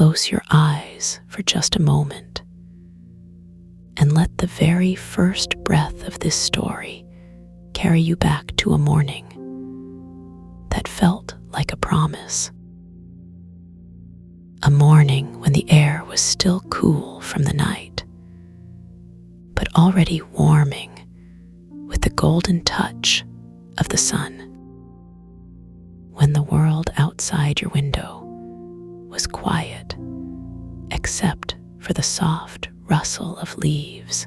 close your eyes for just a moment and let the very first breath of this story carry you back to a morning that felt like a promise. A morning when the air was still cool from the night, but already warming with the golden touch of the sun. When the world outside your window was quiet, except for the soft rustle of leaves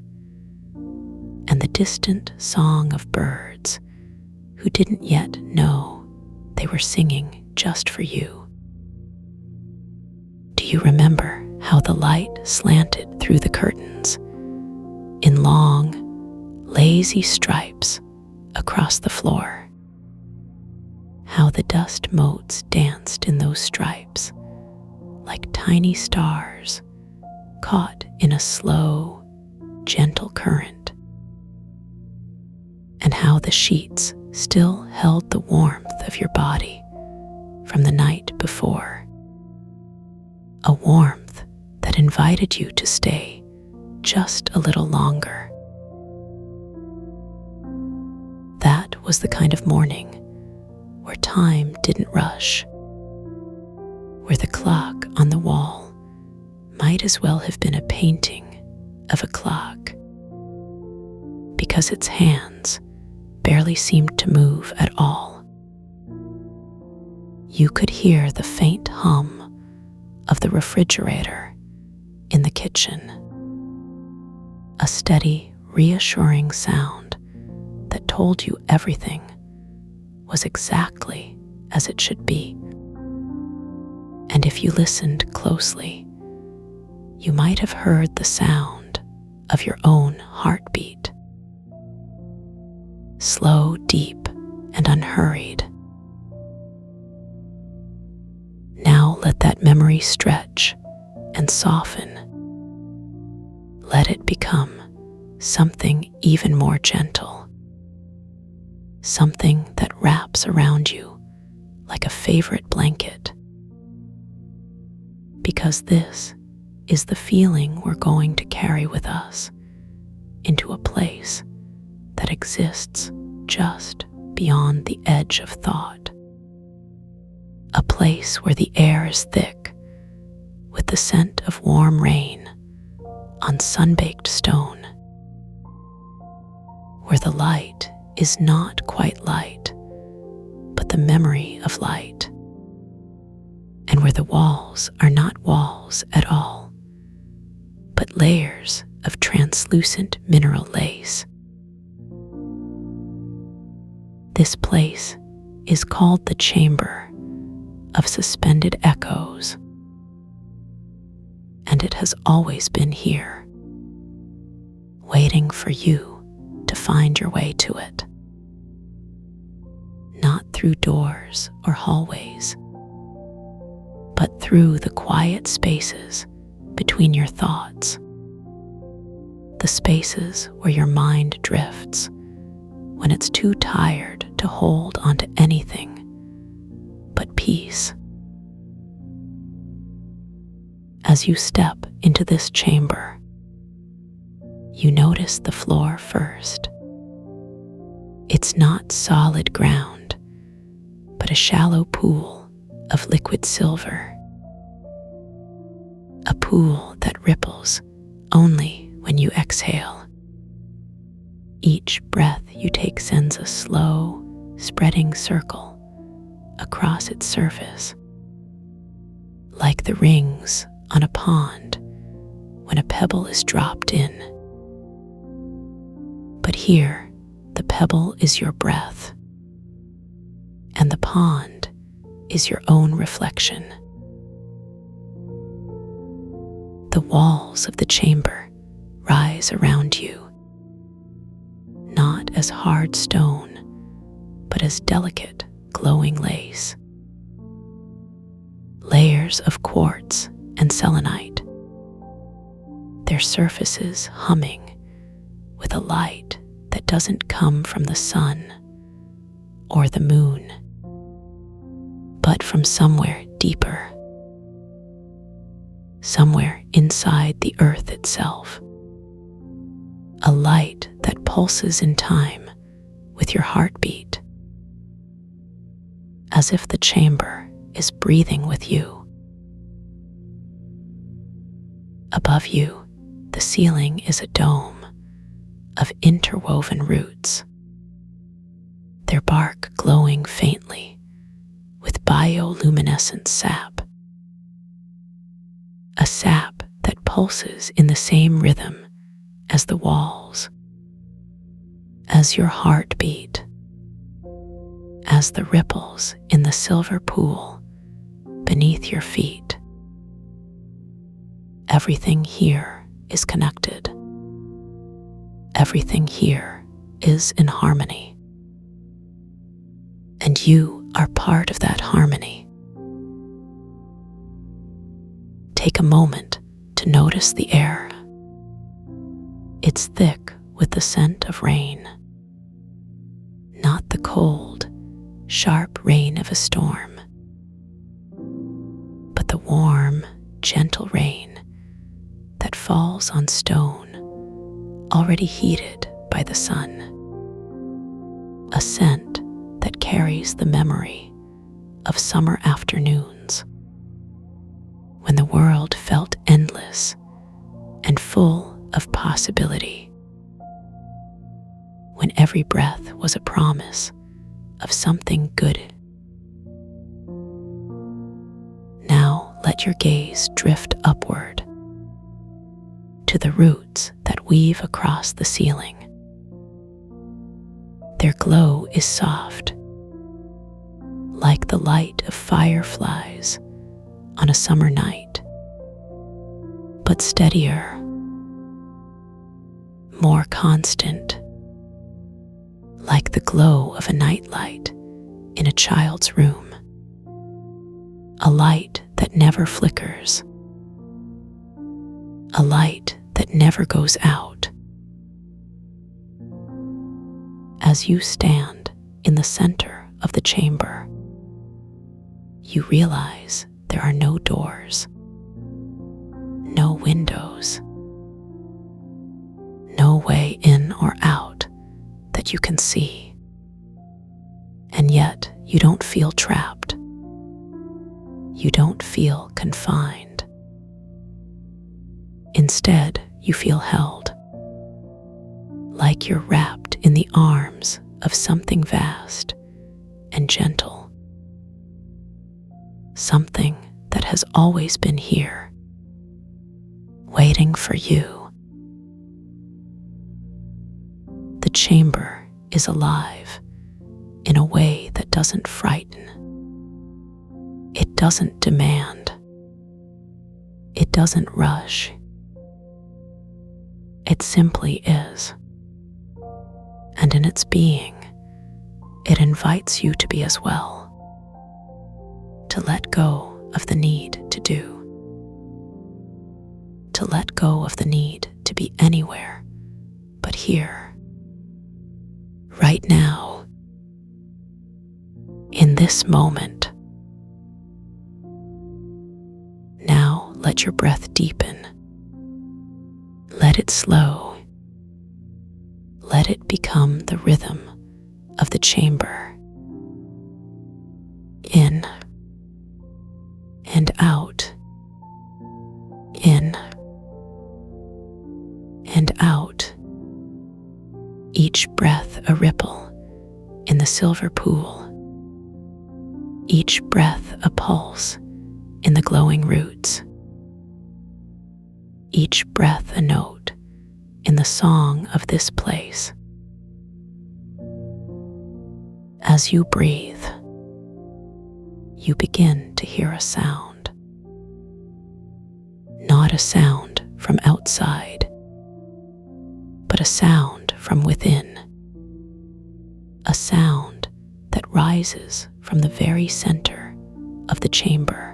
and the distant song of birds who didn't yet know they were singing just for you. Do you remember how the light slanted through the curtains in long, lazy stripes across the floor? How the dust motes danced in those stripes like tiny stars caught in a slow, gentle current, and how the sheets still held the warmth of your body from the night before, a warmth that invited you to stay just a little longer. That was the kind of morning where time didn't rush, where the clock on the wall might as well have been a painting of a clock, because its hands barely seemed to move at all. You could hear the faint hum of the refrigerator in the kitchen, a steady, reassuring sound that told you everything was exactly as it should be. And if you listened closely, you might have heard the sound of your own heartbeat, slow, deep, and unhurried. Now let that memory stretch and soften. Let it become something even more gentle, something that wraps around you like a favorite blanket. Because this is the feeling we're going to carry with us into a place that exists just beyond the edge of thought. A place where the air is thick with the scent of warm rain on sun-baked stone, where the light is not quite light, but the memory of light, and where the walls are not walls at all, but layers of translucent mineral lace. This place is called the Chamber of Suspended Echoes, and it has always been here, waiting for you to find your way to it. Not through doors or hallways, but through the quiet spaces between your thoughts, the spaces where your mind drifts when it's too tired to hold onto anything but peace. As you step into this chamber, you notice the floor first. It's not solid ground, but a shallow pool of liquid silver. A pool that ripples only when you exhale. Each breath you take sends a slow, spreading circle across its surface, like the rings on a pond when a pebble is dropped in. But here, the pebble is your breath, and the pond is your own reflection. The walls of the chamber rise around you, not as hard stone, but as delicate, glowing lace. Layers of quartz and selenite, their surfaces humming with a light that doesn't come from the sun or the moon, but from somewhere deeper. somewhere inside the earth itself. A light that pulses in time with your heartbeat, as if the chamber is breathing with you. Above you, the ceiling is a dome of interwoven roots, their bark glowing faintly with bioluminescent sap. A sap that pulses in the same rhythm as the walls, as your heartbeat, as the ripples in the silver pool beneath your feet. Everything here is connected. Everything here is in harmony. And you are part of that harmony. Take a moment to notice the air. It's thick with the scent of rain. Not the cold, sharp rain of a storm, but the warm, gentle rain that falls on stone already heated by the sun. A scent that carries the memory of summer afternoons when the world felt endless and full of possibility, when every breath was a promise of something good. Now let your gaze drift upward to the roots that weave across the ceiling. Their glow is soft, like the light of fireflies on a summer night, but steadier, more constant, like the glow of a nightlight in a child's room, a light that never flickers, a light that never goes out. As you stand in the center of the chamber, you realize there are no doors, no windows, no way in or out that you can see. And yet you don't feel trapped. You don't feel confined. Instead, you feel held, like you're wrapped in the arms of something vast and gentle, something that has always been here, waiting for you. The chamber is alive in a way that doesn't frighten. It doesn't demand. It doesn't rush. It simply is. And in its being, it invites you to be as well, to let go of the need to do, to let go of the need to be anywhere but here, right now, in this moment. Now let your breath deepen. Let it slow. Let it become the rhythm of the chamber. In and out. In and out. Each breath a ripple in the silver pool. Each breath a pulse in the glowing roots. Each breath a note in the song of this place. As you breathe, you begin to hear a sound. Not a sound from outside, but a sound from within. A sound that rises from the very center of the chamber.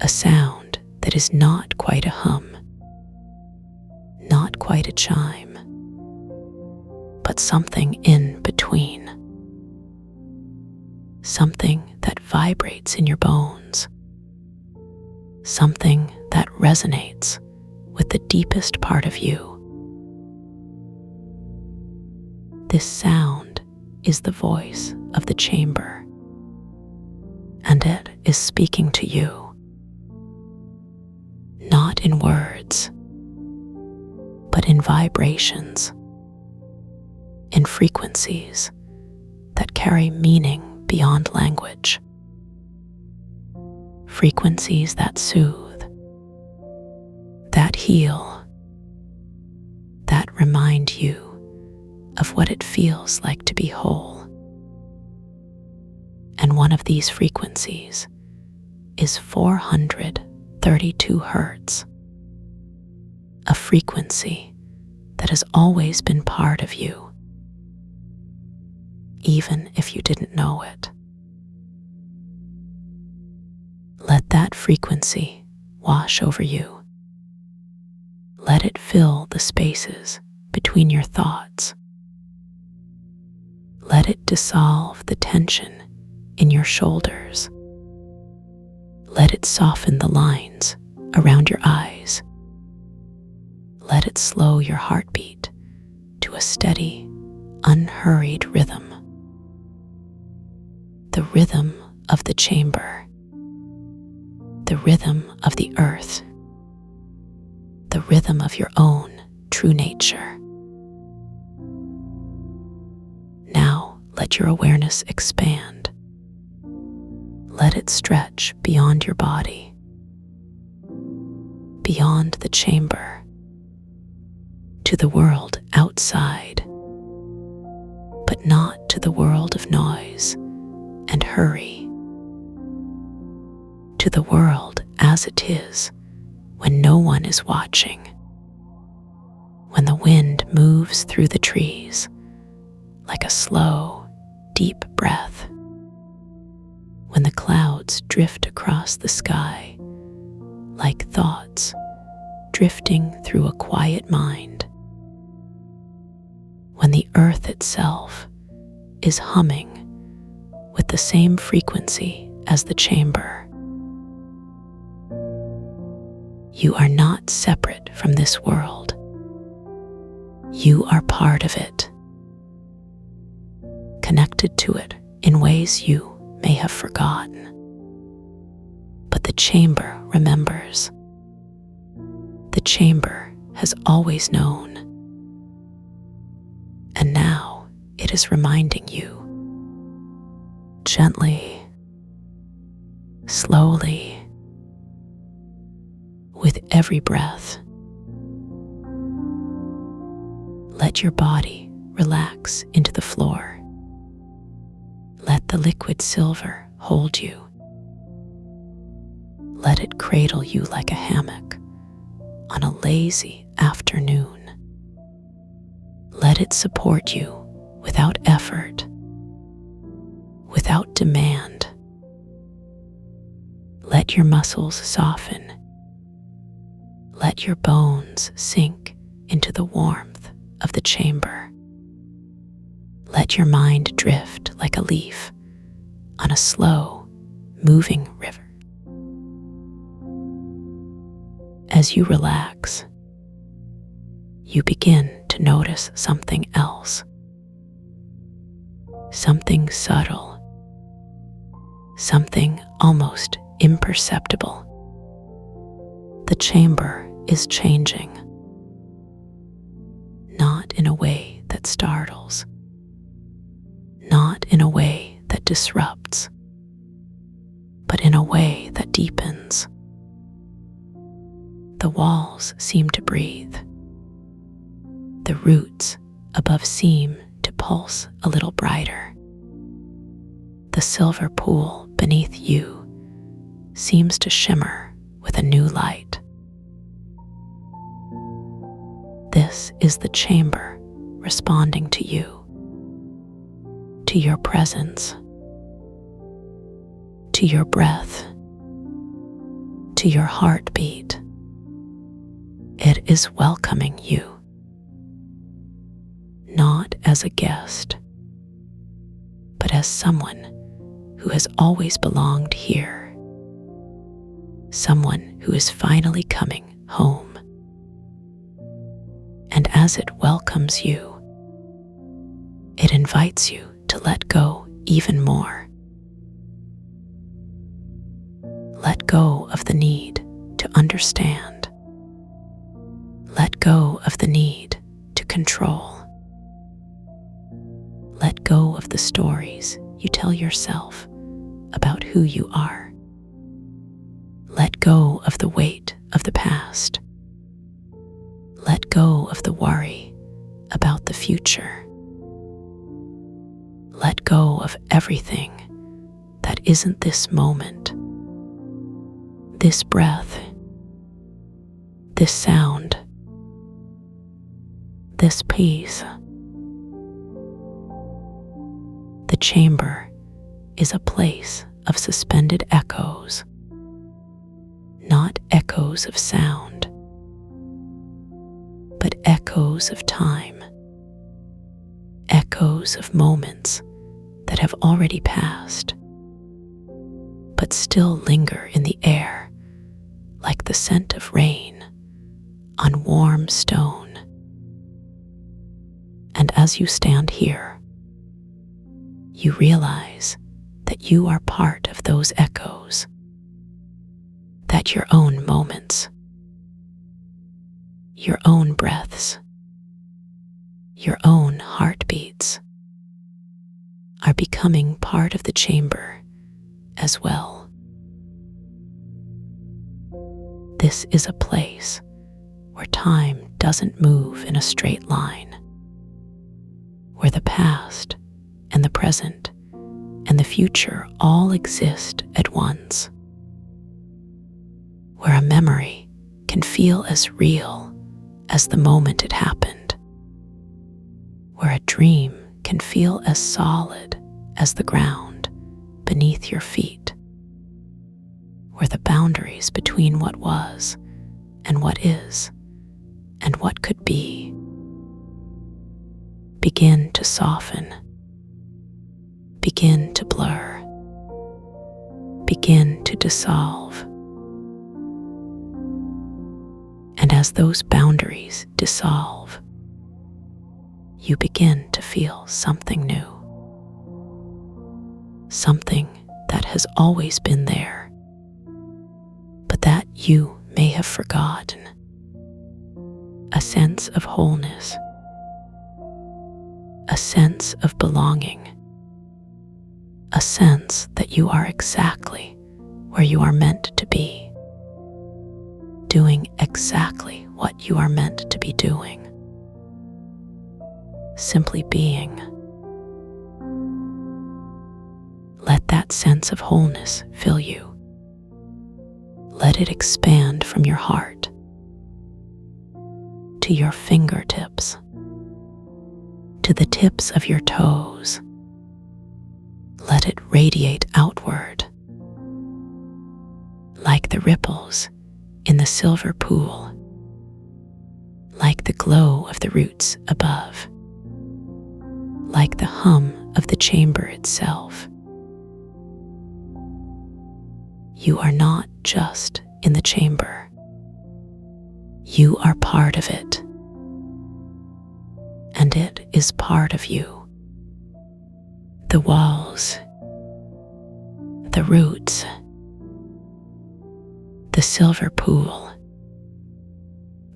A sound that is not quite a hum, not quite a chime, but something in between. Something that vibrates in your bones. something that resonates with the deepest part of you. This sound is the voice of the chamber, and it is speaking to you, not in words, but in vibrations, in frequencies that carry meaning beyond language. Frequencies that soothe, that heal, that remind you of what it feels like to be whole. And one of these frequencies is 432 hertz, a frequency that has always been part of you, even if you didn't know it. Let that frequency wash over you. Let it fill the spaces between your thoughts. Let it dissolve the tension in your shoulders. Let it soften the lines around your eyes. Let it slow your heartbeat to a steady, unhurried rhythm. The rhythm of the chamber. The rhythm of the earth. The rhythm of your own true nature. Now let your awareness expand. Let it stretch beyond your body, beyond the chamber, to the world outside, but not to the world of noise and hurry, to the world as it is when no one is watching, when the wind moves through the trees like a slow, deep breath, when the clouds drift across the sky like thoughts drifting through a quiet mind, when the earth itself is humming with the same frequency as the chamber. You are not separate from this world. You are part of it, connected to it in ways you may have forgotten. But the chamber remembers. The chamber has always known. And now it is reminding you, gently, slowly, with every breath. Let your body relax into the floor. Let the liquid silver hold you. Let it cradle you like a hammock on a lazy afternoon. Let it support you without effort, without demand. Let your muscles soften. Let your bones sink into the warmth of the chamber. Let your mind drift like a leaf on a slow, moving river. As you relax, you begin to notice something else. Something subtle. Something almost imperceptible. The chamber is changing. Not in a way that startles. Not in a way that disrupts, but in a way that deepens. The walls seem to breathe. The roots above seem to pulse a little brighter. The silver pool beneath you seems to shimmer with a new light. This is the chamber responding to you, to your presence, to your breath, to your heartbeat. It is welcoming you, not as a guest, but as someone who has always belonged here. someone who is finally coming home. And as it welcomes you, it invites you to let go even more. Let go of the need to understand. Let go of the need to control. Let go of the stories you tell yourself about who you are. Let go of the weight of the past. Let go of the worry about the future. Let go of everything that isn't this moment, this breath, this sound, this peace. The chamber is a place of suspended echoes, not echoes of sound, but echoes of time, echoes of moments that have already passed, but still linger in the air like the scent of rain on warm stone. And as you stand here, you realize that you are part of those echoes, that your own moments, your own breaths, your own heartbeats are becoming part of the chamber as well. This is a place where time doesn't move in a straight line, where the past and the present and the future all exist at once, where a memory can feel as real as the moment it happened, where a dream can feel as solid as the ground beneath your feet, where the boundaries between what was and what is and what could be begin to soften, begin to blur, begin to dissolve. And as those boundaries dissolve, you begin to feel something new, something that has always been there, but that you may have forgotten. A sense of wholeness, a sense of belonging, a sense that you are exactly where you are meant to be, doing exactly what you are meant to be doing, simply being. Let that sense of wholeness fill you. Let it expand from your heart to your fingertips, to the tips of your toes. Let it radiate outward like the ripples in the silver pool, like the glow of the roots above, like the hum of the chamber itself. You are not just in the chamber. You are part of it, and it is part of you. The walls, the roots, the silver pool,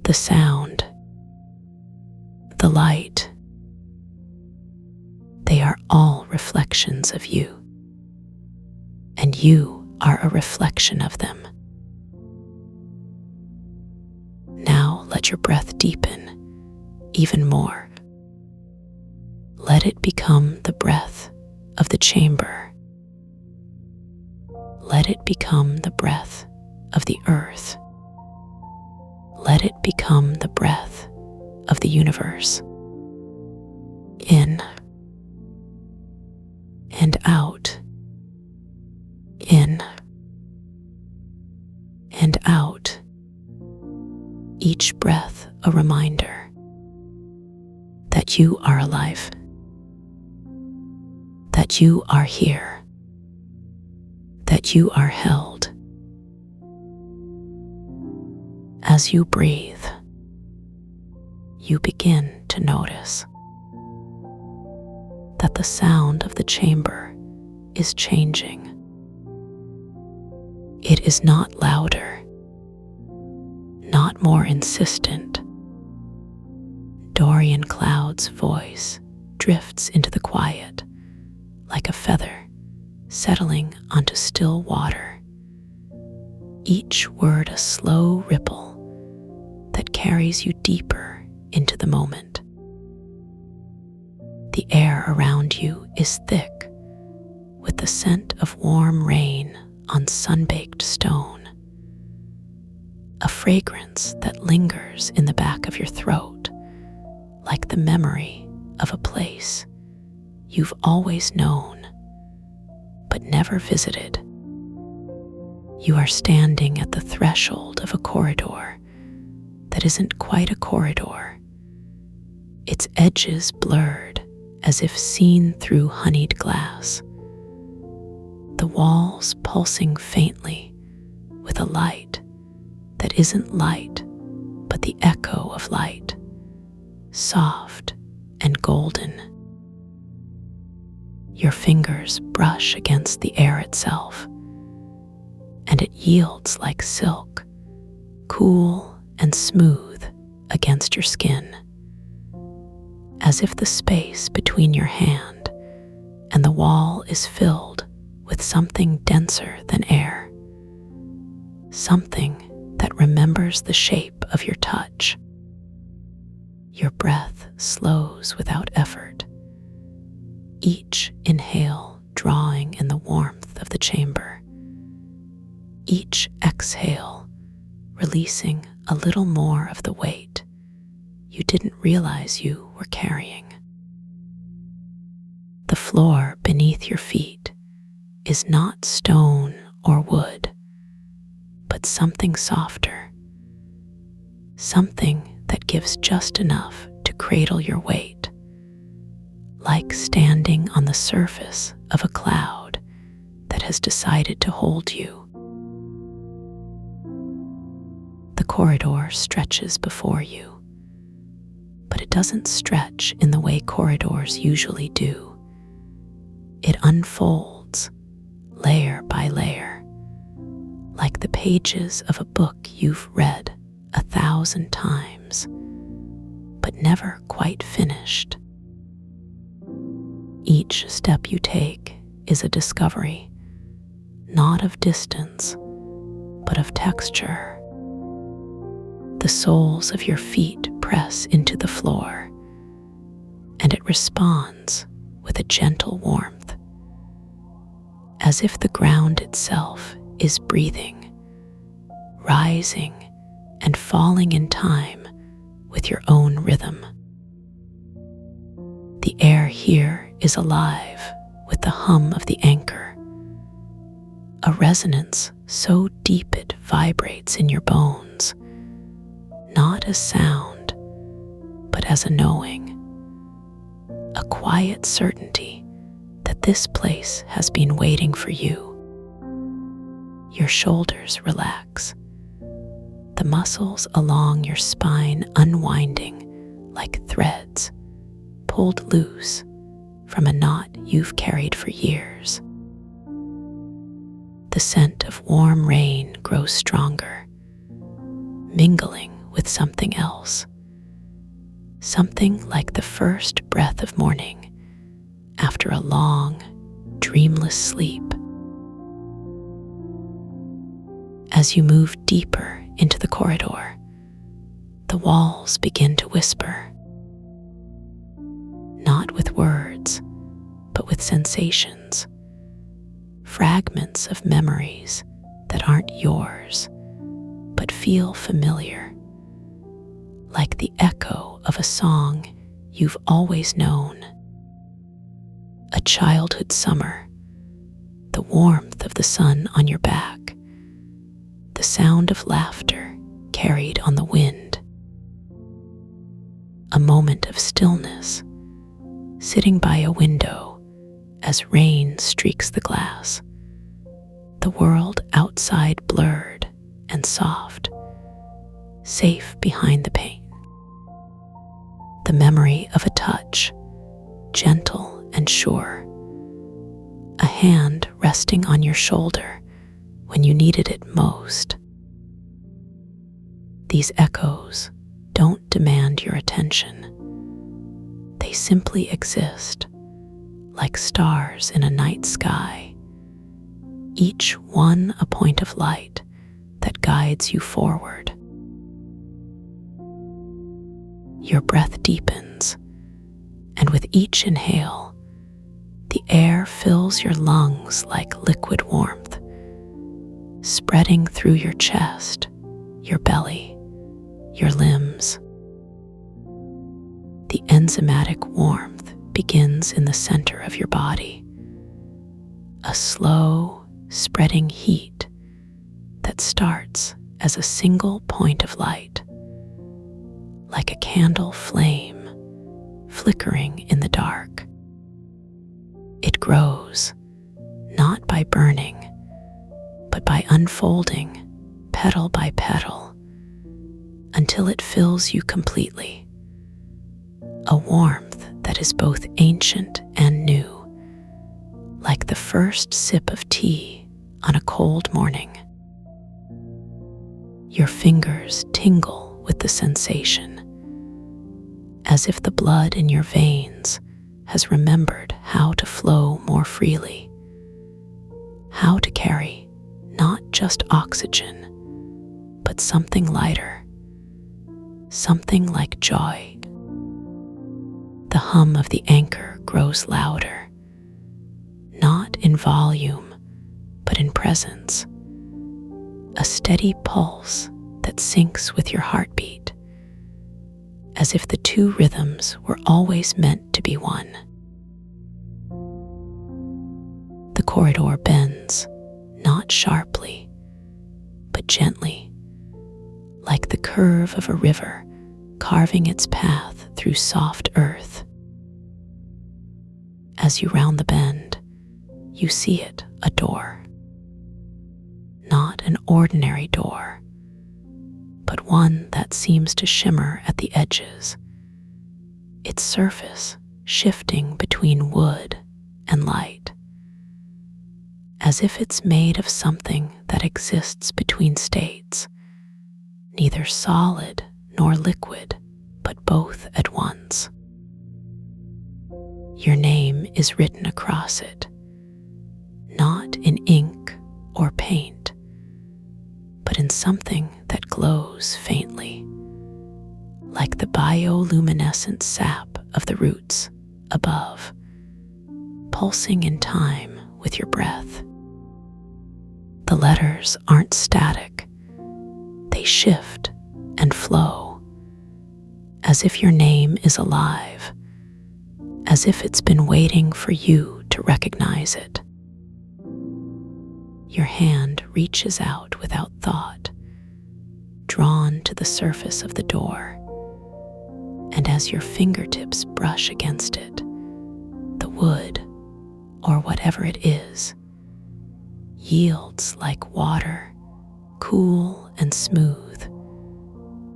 the sound, the light, they are all reflections of you, and you are a reflection of them. Now let your breath deepen even more. Let it become the breath of the chamber. Let it become the breath of the earth. Let it become the breath of the universe. In and out. In and out. Each breath a reminder that you are alive, that you are here, that you are held, As you breathe, you begin to notice that the sound of the chamber is changing. It is not louder, not more insistent. Dorian Cloud's voice drifts into the quiet like a feather settling onto still water, each word a slow ripple that carries you deeper into the moment. The air around you is thick with the scent of warm rain on sun-baked stone, a fragrance that lingers in the back of your throat like the memory of a place you've always known but never visited. You are standing at the threshold of a corridor that isn't quite a corridor, its edges blurred as if seen through honeyed glass, the walls pulsing faintly with a light that isn't light but the echo of light, soft and golden. Your fingers brush against the air itself, and it yields like silk, cool and smooth against your skin, as if the space between your hand and the wall is filled with something denser than air, something that remembers the shape of your touch. Your breath slows without effort, each inhale drawing in the warmth of the chamber, each exhale releasing a little more of the weight you didn't realize you were carrying. The floor beneath your feet is not stone or wood, but something softer, something that gives just enough to cradle your weight, like standing on the surface of a cloud that has decided to hold you. The corridor stretches before you, but it doesn't stretch in the way corridors usually do. It unfolds layer by layer, like the pages of a book you've read 1,000 times, but never quite finished. Each step you take is a discovery, not of distance, but of texture. The soles of your feet press into the floor, and it responds with a gentle warmth, as if the ground itself is breathing, rising and falling in time with your own rhythm. The air here is alive with the hum of the anchor, a resonance so deep it vibrates in your bones, not as sound, but as a knowing, a quiet certainty that this place has been waiting for you. Your shoulders relax, the muscles along your spine unwinding like threads pulled loose from a knot you've carried for years. The scent of warm rain grows stronger, mingling with something else, something like the first breath of morning after a long, dreamless sleep. As you move deeper into the corridor, the walls begin to whisper, not with words, but with sensations, fragments of memories that aren't yours, but feel familiar, like the echo of a song you've always known. A childhood summer, the warmth of the sun on your back, the sound of laughter carried on the wind. A moment of stillness, sitting by a window as rain streaks the glass, the world outside blurred and soft, safe behind the pain. The memory of a touch, gentle and sure. A hand resting on your shoulder when you needed it most. These echoes don't demand your attention. They simply exist, like stars in a night sky, each one a point of light that guides you forward. Your breath deepens, and with each inhale, the air fills your lungs like liquid warmth, spreading through your chest, your belly, your limbs. The enzymatic warmth begins in the center of your body, a slow, spreading heat that starts as a single point of light, like a candle flame flickering in the dark. It grows, not by burning, but by unfolding, petal by petal, until it fills you completely. A warmth that is both ancient and new, like the first sip of tea on a cold morning. Your fingers tingle with the sensation, as if the blood in your veins has remembered how to flow more freely, how to carry not just oxygen, but something lighter, something like joy. The hum of the anchor grows louder, not in volume, but in presence, a steady pulse that syncs with your heartbeat, as if the two rhythms were always meant to be one. The corridor bends, not sharply, but gently, like the curve of a river carving its path through soft earth. As you round the bend, you see it, a door. Not an ordinary door, but one that seems to shimmer at the edges, its surface shifting between wood and light, as if it's made of something that exists between states, neither solid nor liquid, but both at once. Your name is written across it, not in ink or paint, but in something that glows faintly, like the bioluminescent sap of the roots above, pulsing in time with your breath. The letters aren't static. They shift and flow, as if your name is alive, as if it's been waiting for you to recognize it. Your hand reaches out without thought, drawn to the surface of the door, and as your fingertips brush against it, the wood, or whatever it is, yields like water, cool and smooth,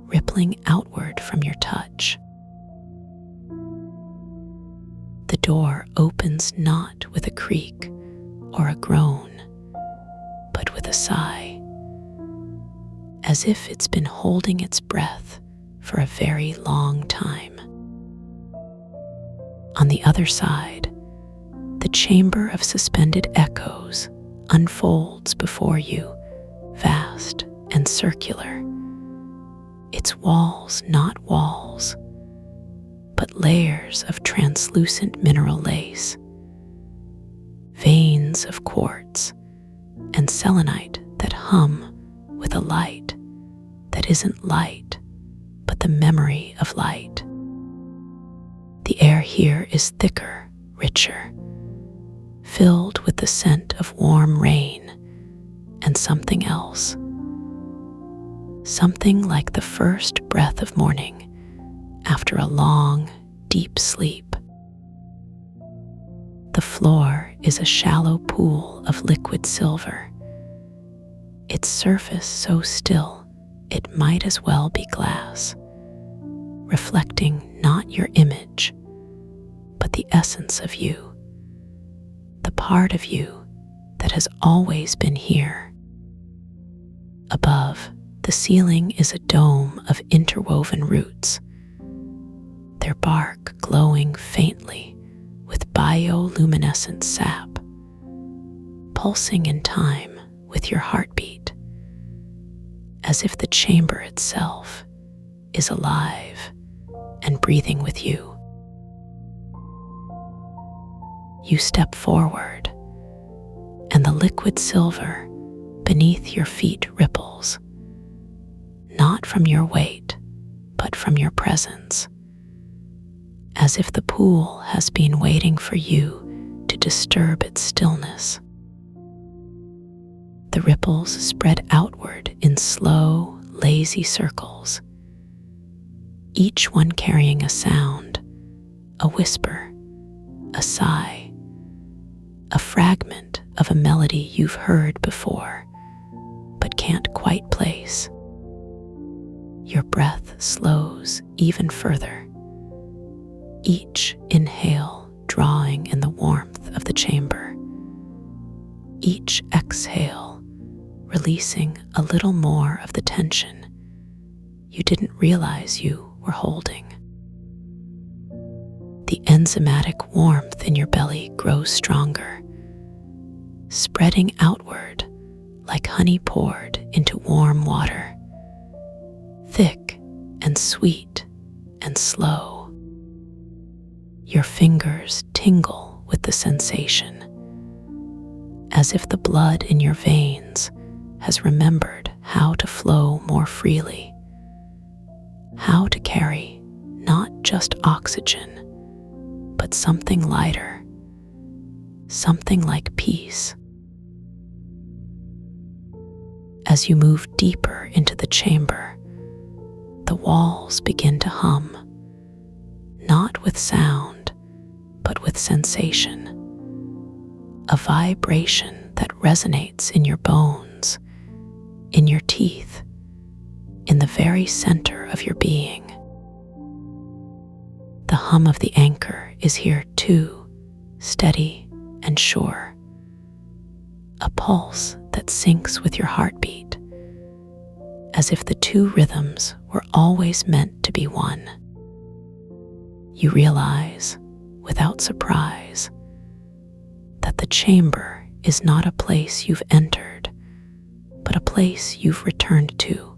rippling outward from your touch. The door opens not with a creak or a groan, but with a sigh, as if it's been holding its breath for a very long time. On the other side, the chamber of suspended echoes unfolds before you, vast and circular, its walls not walls, but layers of translucent mineral lace, veins of quartz, and selenite that hum with a light that isn't light, but the memory of light. The air here is thicker, richer, filled with the scent of warm rain and something else, something like the first breath of morning after a long, deep sleep. The floor is a shallow pool of liquid silver, its surface so still it might as well be glass, reflecting not your image, but the essence of you, the part of you that has always been here. Above, the ceiling is a dome of interwoven roots, their bark glowing faintly with bioluminescent sap, pulsing in time with your heartbeat, as if the chamber itself is alive and breathing with you. You step forward, and the liquid silver beneath your feet ripples, not from your weight, but from your presence, as if the pool has been waiting for you to disturb its stillness. The ripples spread outward in slow, lazy circles, each one carrying a sound, a whisper, a sigh, a fragment of a melody you've heard before, but can't quite place. Your breath slows even further, each inhale drawing in the warmth of the chamber, each exhale releasing a little more of the tension you didn't realize you were holding. The enzymatic warmth in your belly grows stronger, spreading outward like honey poured into warm water, thick and sweet and slow. Your fingers tingle with the sensation, as if the blood in your veins has remembered how to flow more freely, how to carry not just oxygen, but something lighter, something like peace. As you move deeper into the chamber, the walls begin to hum, not with sound, but with sensation, a vibration that resonates in your bones, in your teeth, in the very center of your being. The hum of the anchor is here too, steady and sure, a pulse that syncs with your heartbeat, as if the two rhythms were always meant to be one. You realize, without surprise, that the chamber is not a place you've entered, but a place you've returned to,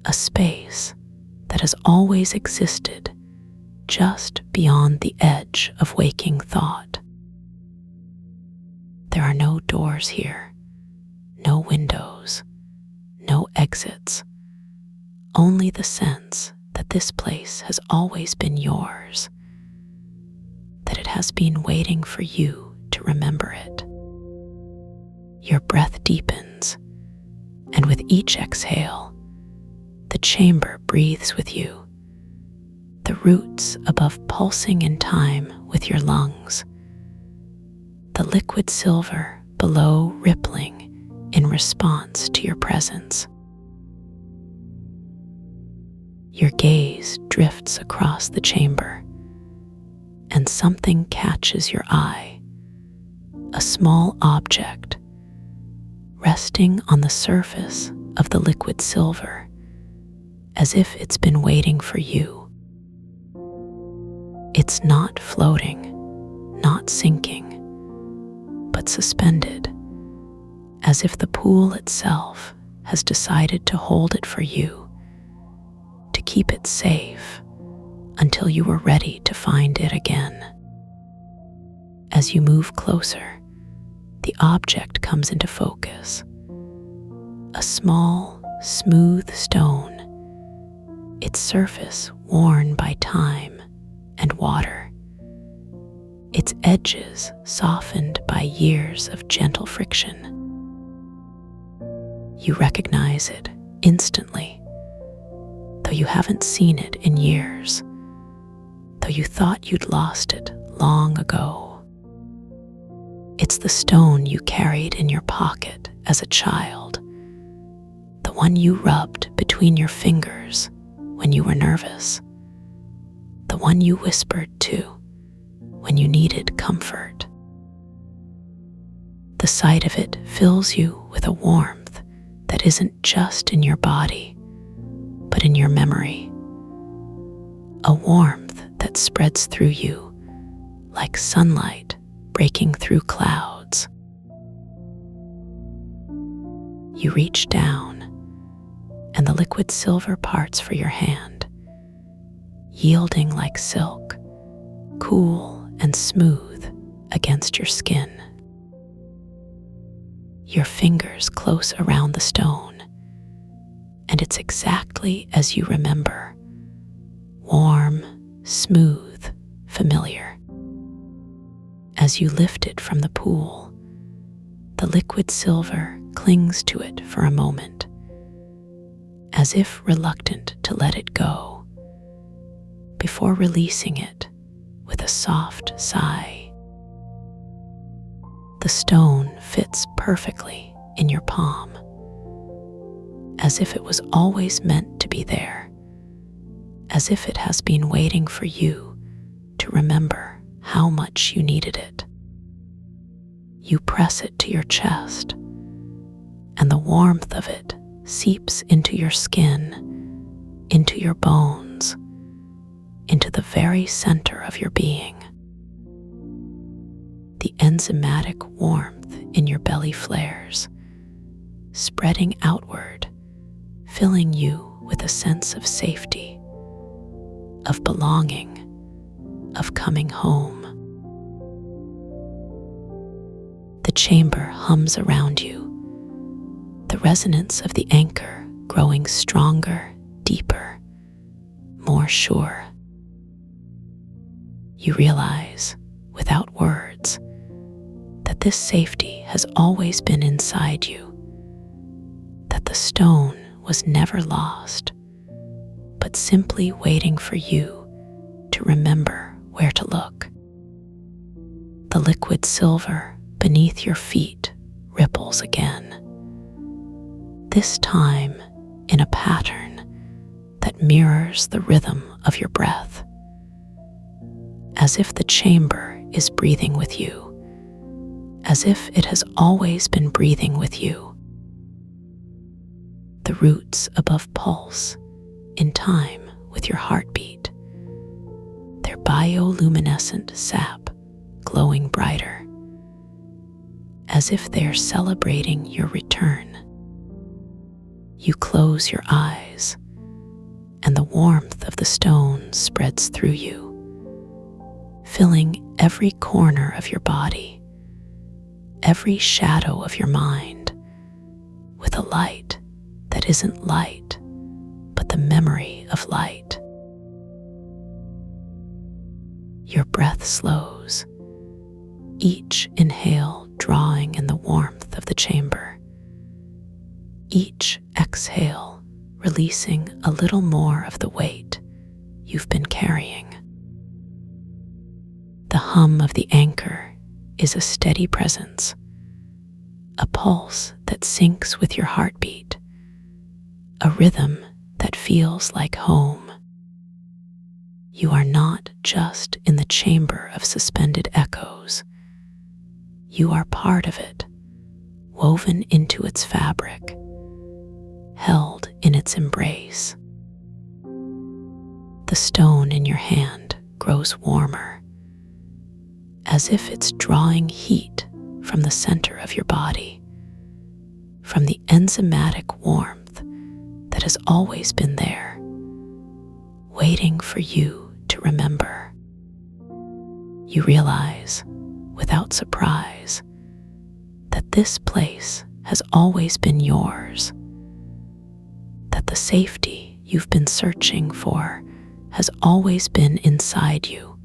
a space that has always existed just beyond the edge of waking thought. There are no doors here, no windows, no exits, only the sense that this place has always been yours, that it has been waiting for you to remember it. Your breath deepens, and with each exhale, the chamber breathes with you, the roots above pulsing in time with your lungs, the liquid silver below rippling in response to your presence. Your gaze drifts across the chamber, and something catches your eye, a small object resting on the surface of the liquid silver, as if it's been waiting for you. It's not floating, not sinking, but suspended, as if the pool itself has decided to hold it for you, to keep it safe until you are ready to find it again. As you move closer, the object comes into focus, a small, smooth stone, its surface worn by time and water, its edges softened by years of gentle friction. You recognize it instantly, though you haven't seen it in years, though you thought you'd lost it long ago. It's the stone you carried in your pocket as a child, the the one you rubbed between your fingers when you were nervous, the one you whispered to when you needed comfort. The sight of it fills you with a warmth that isn't just in your body, but in your memory. A warmth that spreads through you like sunlight breaking through clouds. You reach down, and the liquid silver parts for your hand, yielding like silk, cool and smooth against your skin. Your fingers close around the stone, and it's exactly as you remember. Warm, smooth, familiar. As you lift it from the pool, the liquid silver clings to it for a moment, as if reluctant to let it go, before releasing it with a soft sigh. The stone fits perfectly in your palm, as if it was always meant to be there, as if it has been waiting for you to remember how much you needed it. You press it to your chest, and the warmth of it seeps into your skin, into your bones, into the very center of your being. The enzymatic warmth in your belly flares, spreading outward, filling you with a sense of safety, of belonging, of coming home. The chamber hums around you, the resonance of the anchor growing stronger, deeper, more sure. You realize, without words, that this safety has always been inside you, that the stone was never lost, but simply waiting for you to remember where to look. The liquid silver beneath your feet ripples again, this time in a pattern that mirrors the rhythm of your breath, as if the chamber is breathing with you, as if it has always been breathing with you. The roots above pulse in time with your heartbeat, their bioluminescent sap glowing brighter, as if they are celebrating your return. You close your eyes, and the warmth of the stone spreads through you, filling every corner of your body, every shadow of your mind, with a light that isn't light, but the memory of light. Your breath slows, each inhale drawing in the warmth of the chamber, each exhale releasing a little more of the weight you've been carrying. The hum of the anchor is a steady presence, a pulse that syncs with your heartbeat, a rhythm that feels like home. You are not just in the chamber of suspended echoes. You are part of it, woven into its fabric, held in its embrace. The stone in your hand grows warmer, as if it's drawing heat from the center of your body, from the enzymatic warmth that has always been there, waiting for you to remember. You realize, without surprise, that this place has always been yours, that the safety you've been searching for has always been inside you,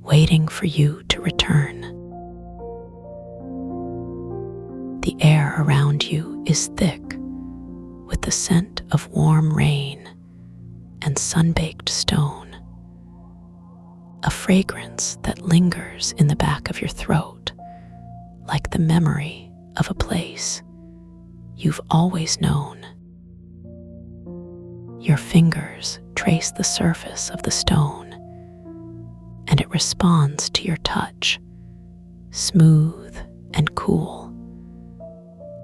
waiting for you to return. The air around you is thick with the scent of warm rain and sun-baked stone, a fragrance that lingers in the back of your throat like the memory of a place you've always known. Your fingers trace the surface of the stone, and it responds to your touch, smooth and cool,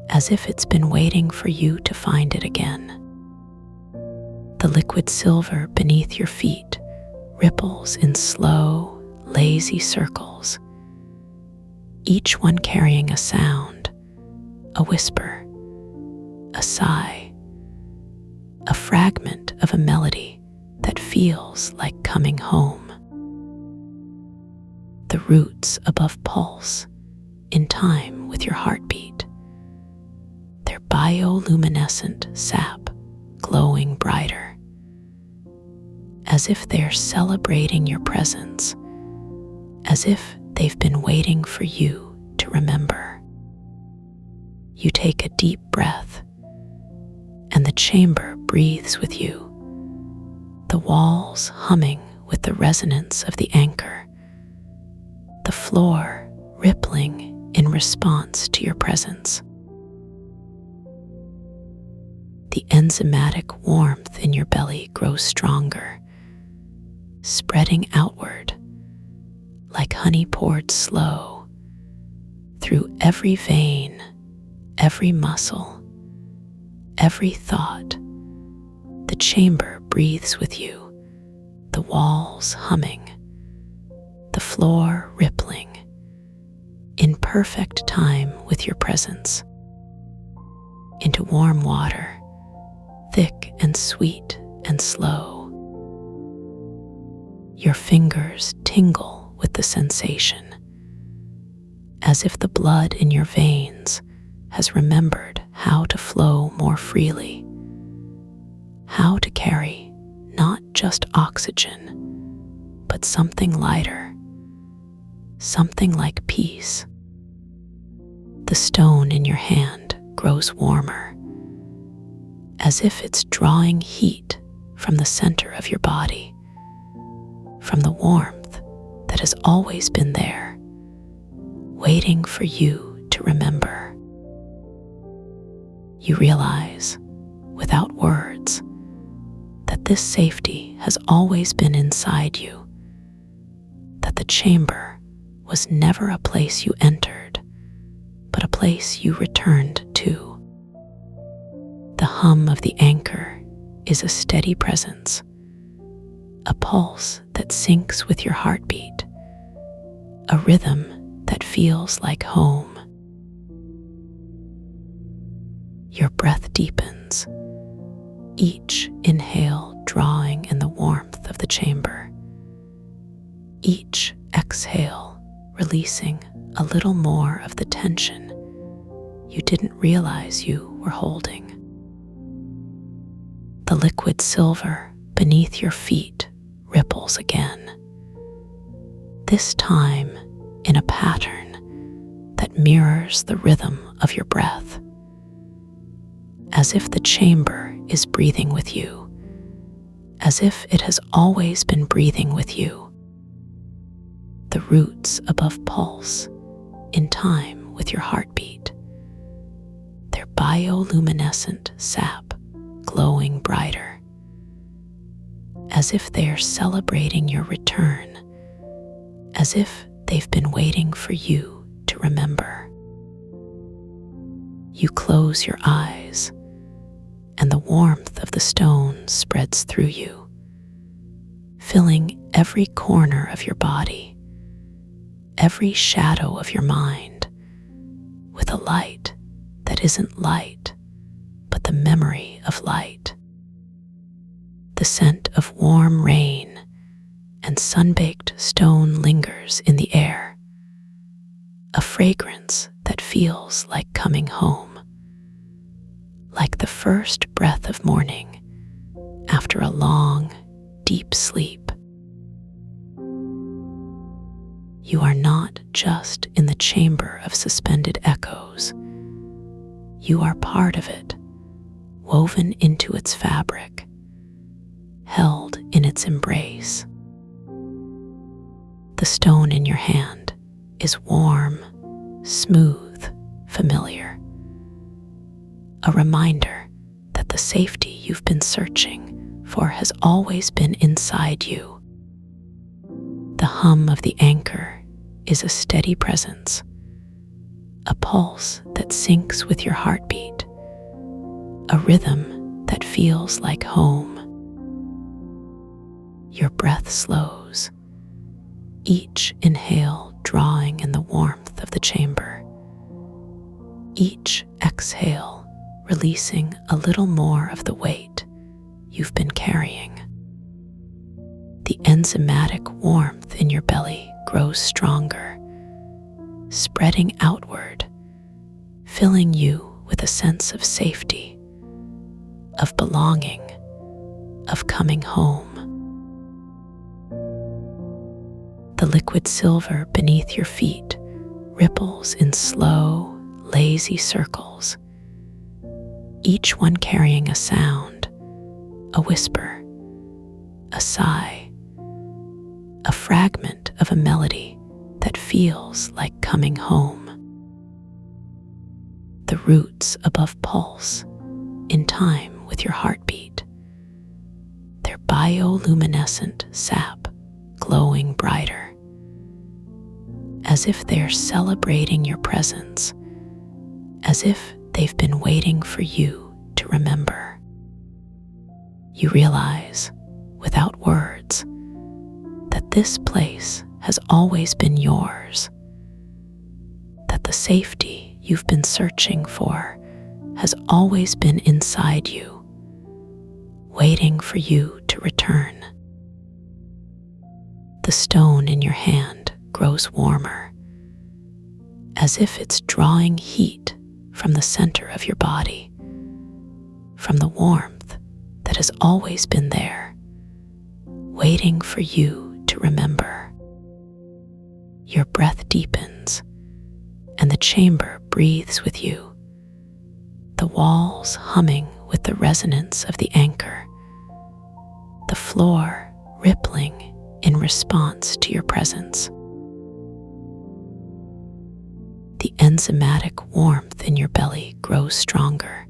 as if it's been waiting for you to find it again. The liquid silver beneath your feet ripples in slow, lazy circles, each one carrying a sound, a whisper, a sigh, a fragment of a melody that feels like coming home. The roots above pulse, in time with your heartbeat, their bioluminescent sap glowing brighter, as if they're celebrating your presence, as if they've been waiting for you to remember. You take a deep breath, and the chamber breathes with you, the walls humming with the resonance of the anchor, the floor rippling in response to your presence. The enzymatic warmth in your belly grows stronger, spreading outward like honey poured slow through every vein, every muscle, every thought. The chamber breathes with you, the walls humming, the floor rippling, in perfect time with your presence. Into warm water, thick and sweet and slow. Your fingers tingle with the sensation, as if the blood in your veins has remembered how to flow more freely, how to carry not just oxygen, but something lighter, something like peace. The stone in your hand grows warmer, as if it's drawing heat from the center of your body, from the warmth that has always been there, waiting for you to remember. You realize, without words, that this safety has always been inside you, that the chamber was never a place you entered, but a place you returned to. The hum of the anchor is a steady presence, a pulse that syncs with your heartbeat, a rhythm that feels like home. Your breath deepens, each inhale drawing in the warmth of the chamber, each exhale releasing a little more of the tension you didn't realize you were holding. The liquid silver beneath your feet ripples again, this time in a pattern that mirrors the rhythm of your breath, as if the chamber is breathing with you, as if it has always been breathing with you. The roots above pulse, in time with your heartbeat, their bioluminescent sap glowing brighter, as if they are celebrating your return, as if they've been waiting for you to remember. You close your eyes, and the warmth of the stone spreads through you, filling every corner of your body, every shadow of your mind, with a light that isn't light, but the memory of light. The scent of warm rain and sun-baked stone lingers in the air, a fragrance that feels like coming home, like the first breath of morning after a long, deep sleep. You are not just in the chamber of suspended echoes. You are part of it, woven into its fabric, held in its embrace. The stone in your hand is warm, smooth, familiar. a reminder that the safety you've been searching for has always been inside you. The hum of the anchor is a steady presence, a pulse that syncs with your heartbeat, a rhythm that feels like home. Your breath slows, each inhale drawing in the warmth of the chamber, each exhale releasing a little more of the weight you've been carrying. The enzymatic warmth in your belly grows stronger, spreading outward, filling you with a sense of safety, of belonging, of coming home. The liquid silver beneath your feet ripples in slow, lazy circles, each one carrying a sound, a whisper, a sigh, a fragment of a melody that feels like coming home. The roots above pulse, in time with your heartbeat, their bioluminescent sap glowing brighter, as if they're celebrating your presence, as if they've been waiting for you to remember. You realize, without words, that this place has always been yours, that the safety you've been searching for has always been inside you, waiting for you to return. The stone in your hand grows warmer, as if it's drawing heat from the center of your body, from the warmth that has always been there, waiting for you to remember. Your breath deepens, and the chamber breathes with you, the walls humming with the resonance of the anchor, the floor rippling in response to your presence. The enzymatic warmth in your belly grows stronger,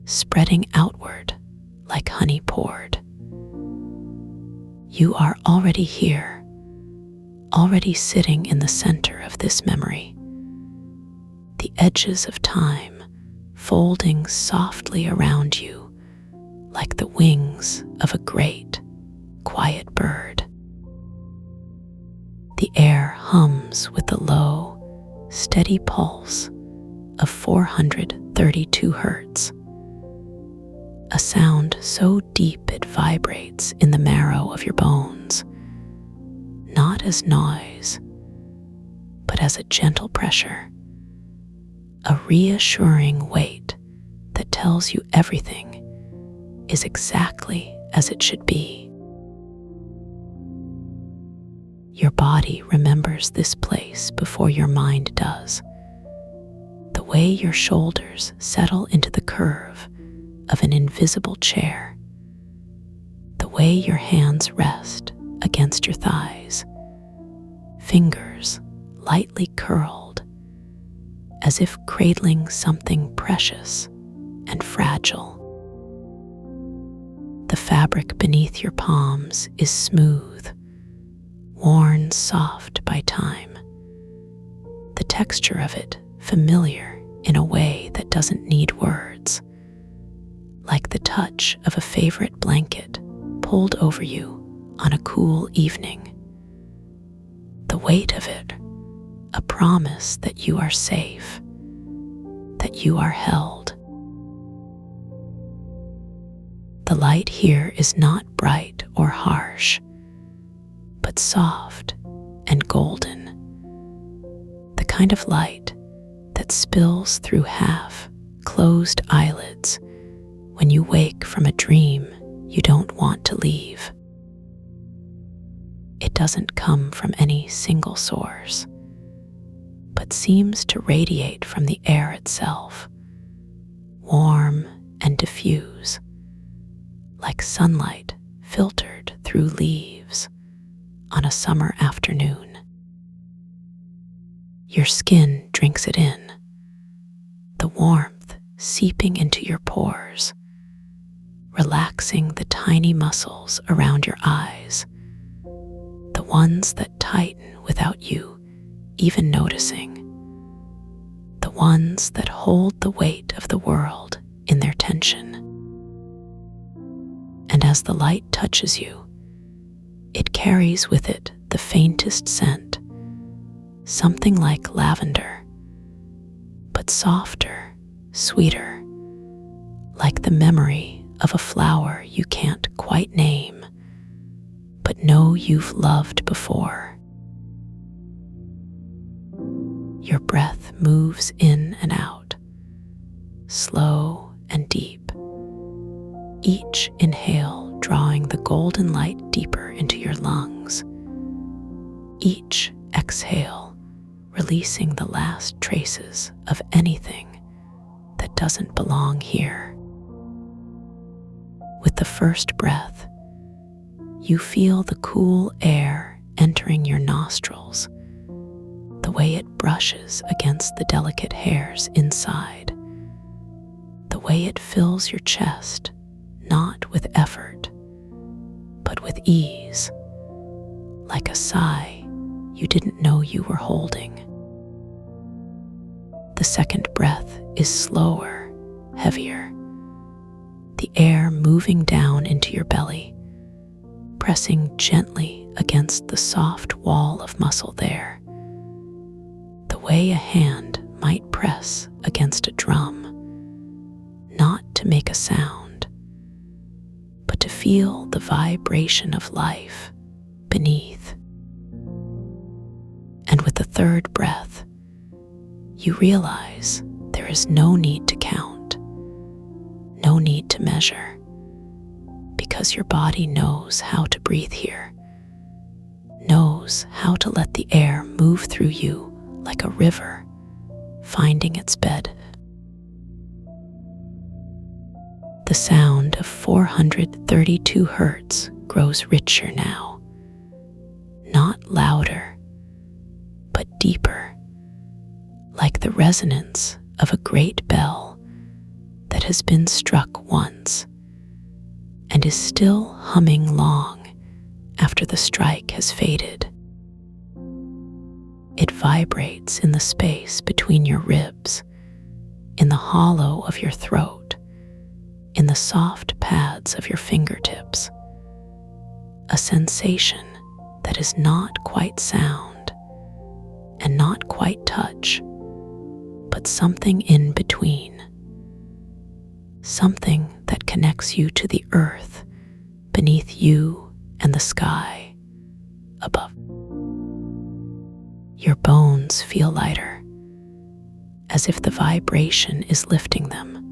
spreading outward like honey poured. You are already here, already sitting in the center of this memory, the edges of time folding softly around you like the wings of a great, quiet bird. The air hums with the low, steady pulse of 432 hertz, a sound so deep it vibrates in the marrow of your bones, not as noise, but as a gentle pressure, a reassuring weight that tells you everything is exactly as it should be. Your body remembers this place before your mind does. The way your shoulders settle into the curve of an invisible chair, the way your hands rest against your thighs, fingers lightly curled, as if cradling something precious and fragile. The fabric beneath your palms is smooth, worn soft by time, the texture of it familiar in a way that doesn't need words, like the touch of a favorite blanket pulled over you on a cool evening. The weight of it, a promise that you are safe, that you are held. The light here is not bright or harsh, but soft and golden, the kind of light that spills through half-closed eyelids when you wake from a dream you don't want to leave. It doesn't come from any single source, but seems to radiate from the air itself, warm and diffuse, like sunlight filtered through leaves on a summer afternoon. Your skin drinks it in, the warmth seeping into your pores, relaxing the tiny muscles around your eyes, the ones that tighten without you even noticing, the ones that hold the weight of the world in their tension. And as the light touches you, it carries with it the faintest scent, something like lavender, but softer, sweeter, like the memory of a flower you can't quite name, but know you've loved before. Your breath moves in and out, slow and deep, each inhale drawing the golden light deeper into your lungs, each exhale releasing the last traces of anything that doesn't belong here. With the first breath, you feel the cool air entering your nostrils, the way it brushes against the delicate hairs inside, the way it fills your chest, not with effort, but with ease, like a sigh you didn't know you were holding. The second breath is slower, heavier, the air moving down into your belly, pressing gently against the soft wall of muscle there, the way a hand might press against a drum, not to make a sound, but to feel the vibration of life beneath. And with the third breath, you realize there is no need to count, no need to measure, because your body knows how to breathe here, knows how to let the air move through you like a river, finding its bed. The sound of 432 hertz grows richer now, not louder, but deeper, like the resonance of a great bell that has been struck once and is still humming long after the strike has faded. It vibrates in the space between your ribs, in the hollow of your throat, in the soft pads of your fingertips, a sensation that is not quite sound and not quite touch, but something in between, something that connects you to the earth beneath you and the sky above. Your bones feel lighter, as if the vibration is lifting them,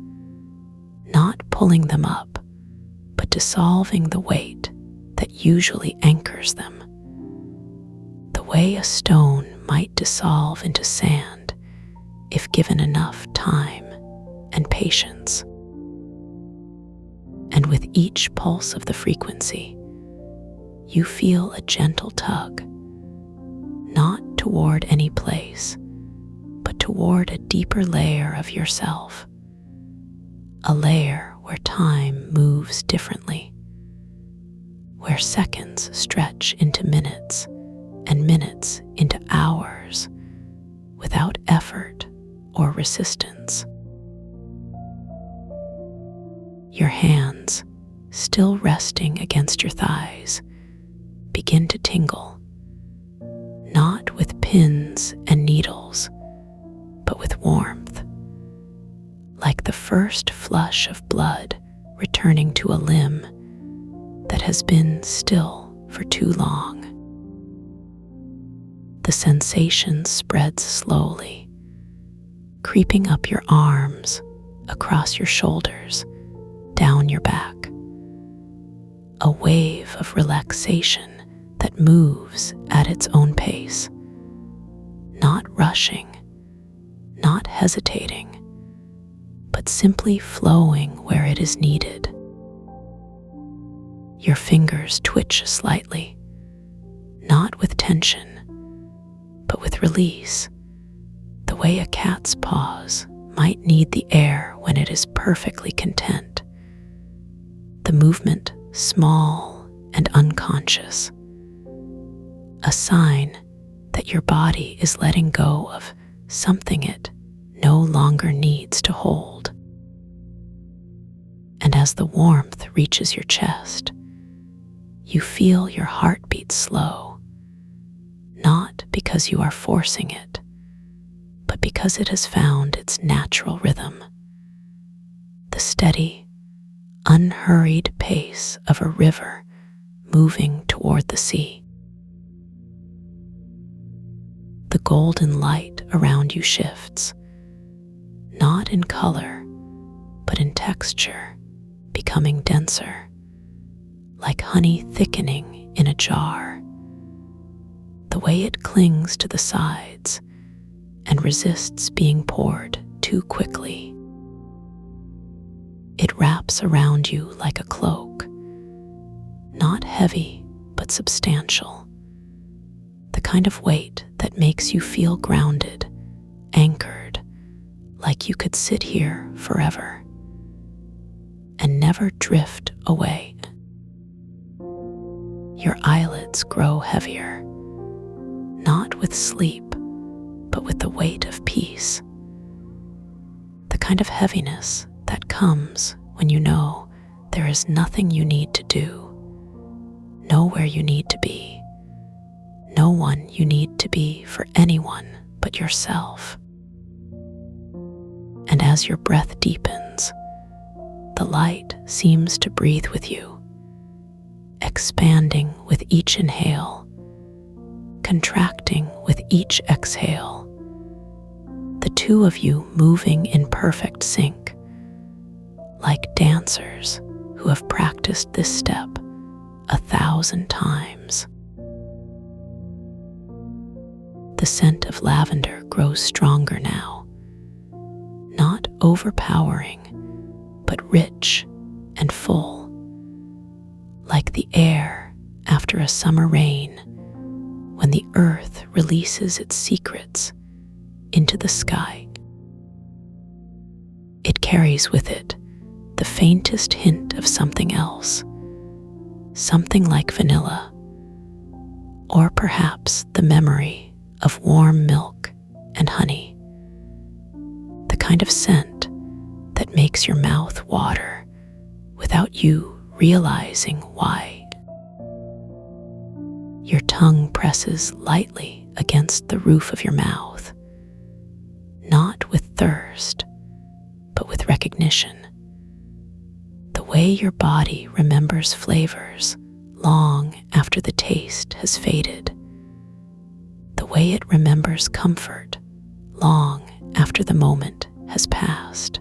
not pulling them up, but dissolving the weight that usually anchors them, the way a stone might dissolve into sand if given enough time and patience. And with each pulse of the frequency, you feel a gentle tug, not toward any place, but toward a deeper layer of yourself, a layer where time moves differently, where seconds stretch into minutes and minutes into hours without effort or resistance. Your hands, still resting against your thighs, begin to tingle, not with pins and needles, but with warmth, like the first flush of blood returning to a limb that has been still for too long. The sensation spreads slowly, creeping up your arms, across your shoulders, down your back. A wave of relaxation that moves at its own pace, not rushing, not hesitating, but simply flowing where it is needed. Your fingers twitch slightly, not with tension, but with release, the way a cat's paws might need the air when it is perfectly content, the movement small and unconscious, a sign that your body is letting go of something it no longer needs to hold. And as the warmth reaches your chest, you feel your heartbeat slow, not because you are forcing it, but because it has found its natural rhythm, the steady, unhurried pace of a river moving toward the sea. The golden light around you shifts, not in color, but in texture, becoming denser, like honey thickening in a jar. The way it clings to the sides and resists being poured too quickly. It wraps around you like a cloak, not heavy but substantial, the kind of weight that makes you feel grounded, anchored, like you could sit here forever and never drift away. Your eyelids grow heavier, not with sleep, but with the weight of peace, the kind of heaviness that comes when you know there is nothing you need to do, nowhere you need to be, no one you need to be for anyone but yourself. And as your breath deepens, the light seems to breathe with you, expanding with each inhale, contracting with each exhale, the two of you moving in perfect sync, like dancers who have practiced this step 1,000 times. The scent of lavender grows stronger now, not overpowering, but rich and full, like the air after a summer rain when the earth releases its secrets into the sky. It carries with it the faintest hint of something else, something like vanilla, or perhaps the memory of warm milk and honey, the kind of scent that makes your mouth water without you realizing why. Your tongue presses lightly against the roof of your mouth, not with thirst, but with recognition. The way your body remembers flavors long after the taste has faded. The way it remembers comfort long after the moment has passed.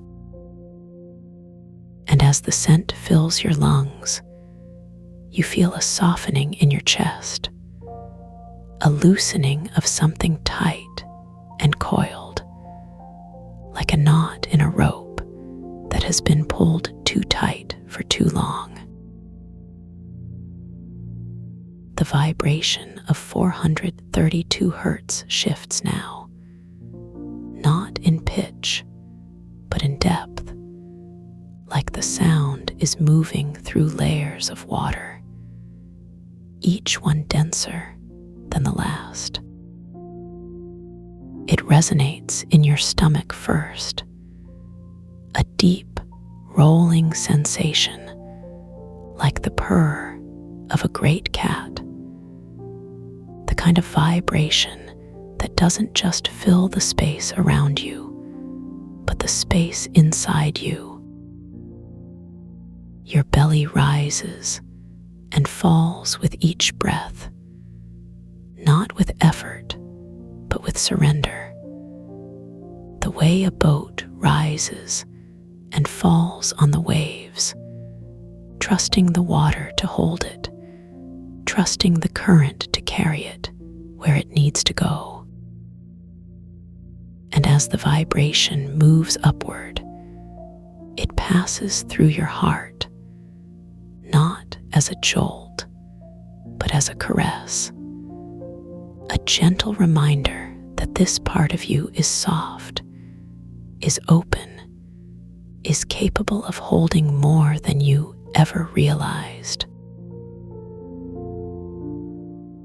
And as the scent fills your lungs, you feel a softening in your chest, a loosening of something tight and coiled, like a knot in a rope that has been pulled too tight for too long. The vibration of 432 hertz shifts now, not in pitch, but in depth, like the sound is moving through layers of water, each one denser than the last. It resonates in your stomach first, a deep, rolling sensation, like the purr of a great cat, the kind of vibration that doesn't just fill the space around you, but the space inside you. Your belly rises and falls with each breath, not with effort, but with surrender. The way a boat rises and falls on the waves, trusting the water to hold it, trusting the current to carry it where it needs to go. And as the vibration moves upward, it passes through your heart, not as a jolt, but as a caress, a gentle reminder that this part of you is soft, is open, is capable of holding more than you ever realized.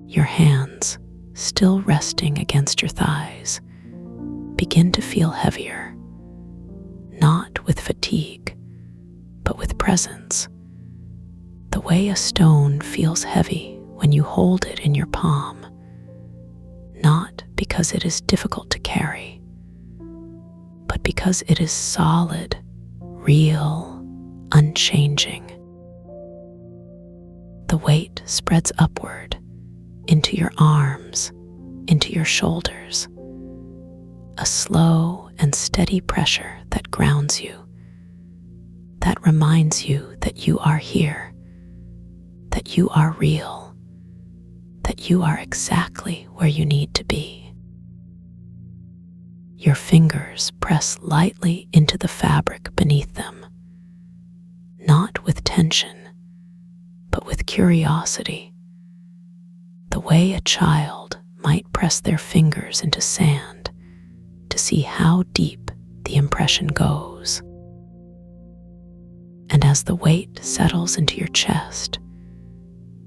Your hands, still resting against your thighs, begin to feel heavier, not with fatigue, but with presence. The way a stone feels heavy when you hold it in your palm, not because it is difficult to carry, but because it is solid, real, unchanging. The weight spreads upward, into your arms, into your shoulders, a slow and steady pressure that grounds you, that reminds you that you are here, that you are real, that you are exactly where you need to be. Your fingers press lightly into the fabric beneath them, not with tension, but with curiosity, the way a child might press their fingers into sand to see how deep the impression goes. And as the weight settles into your chest,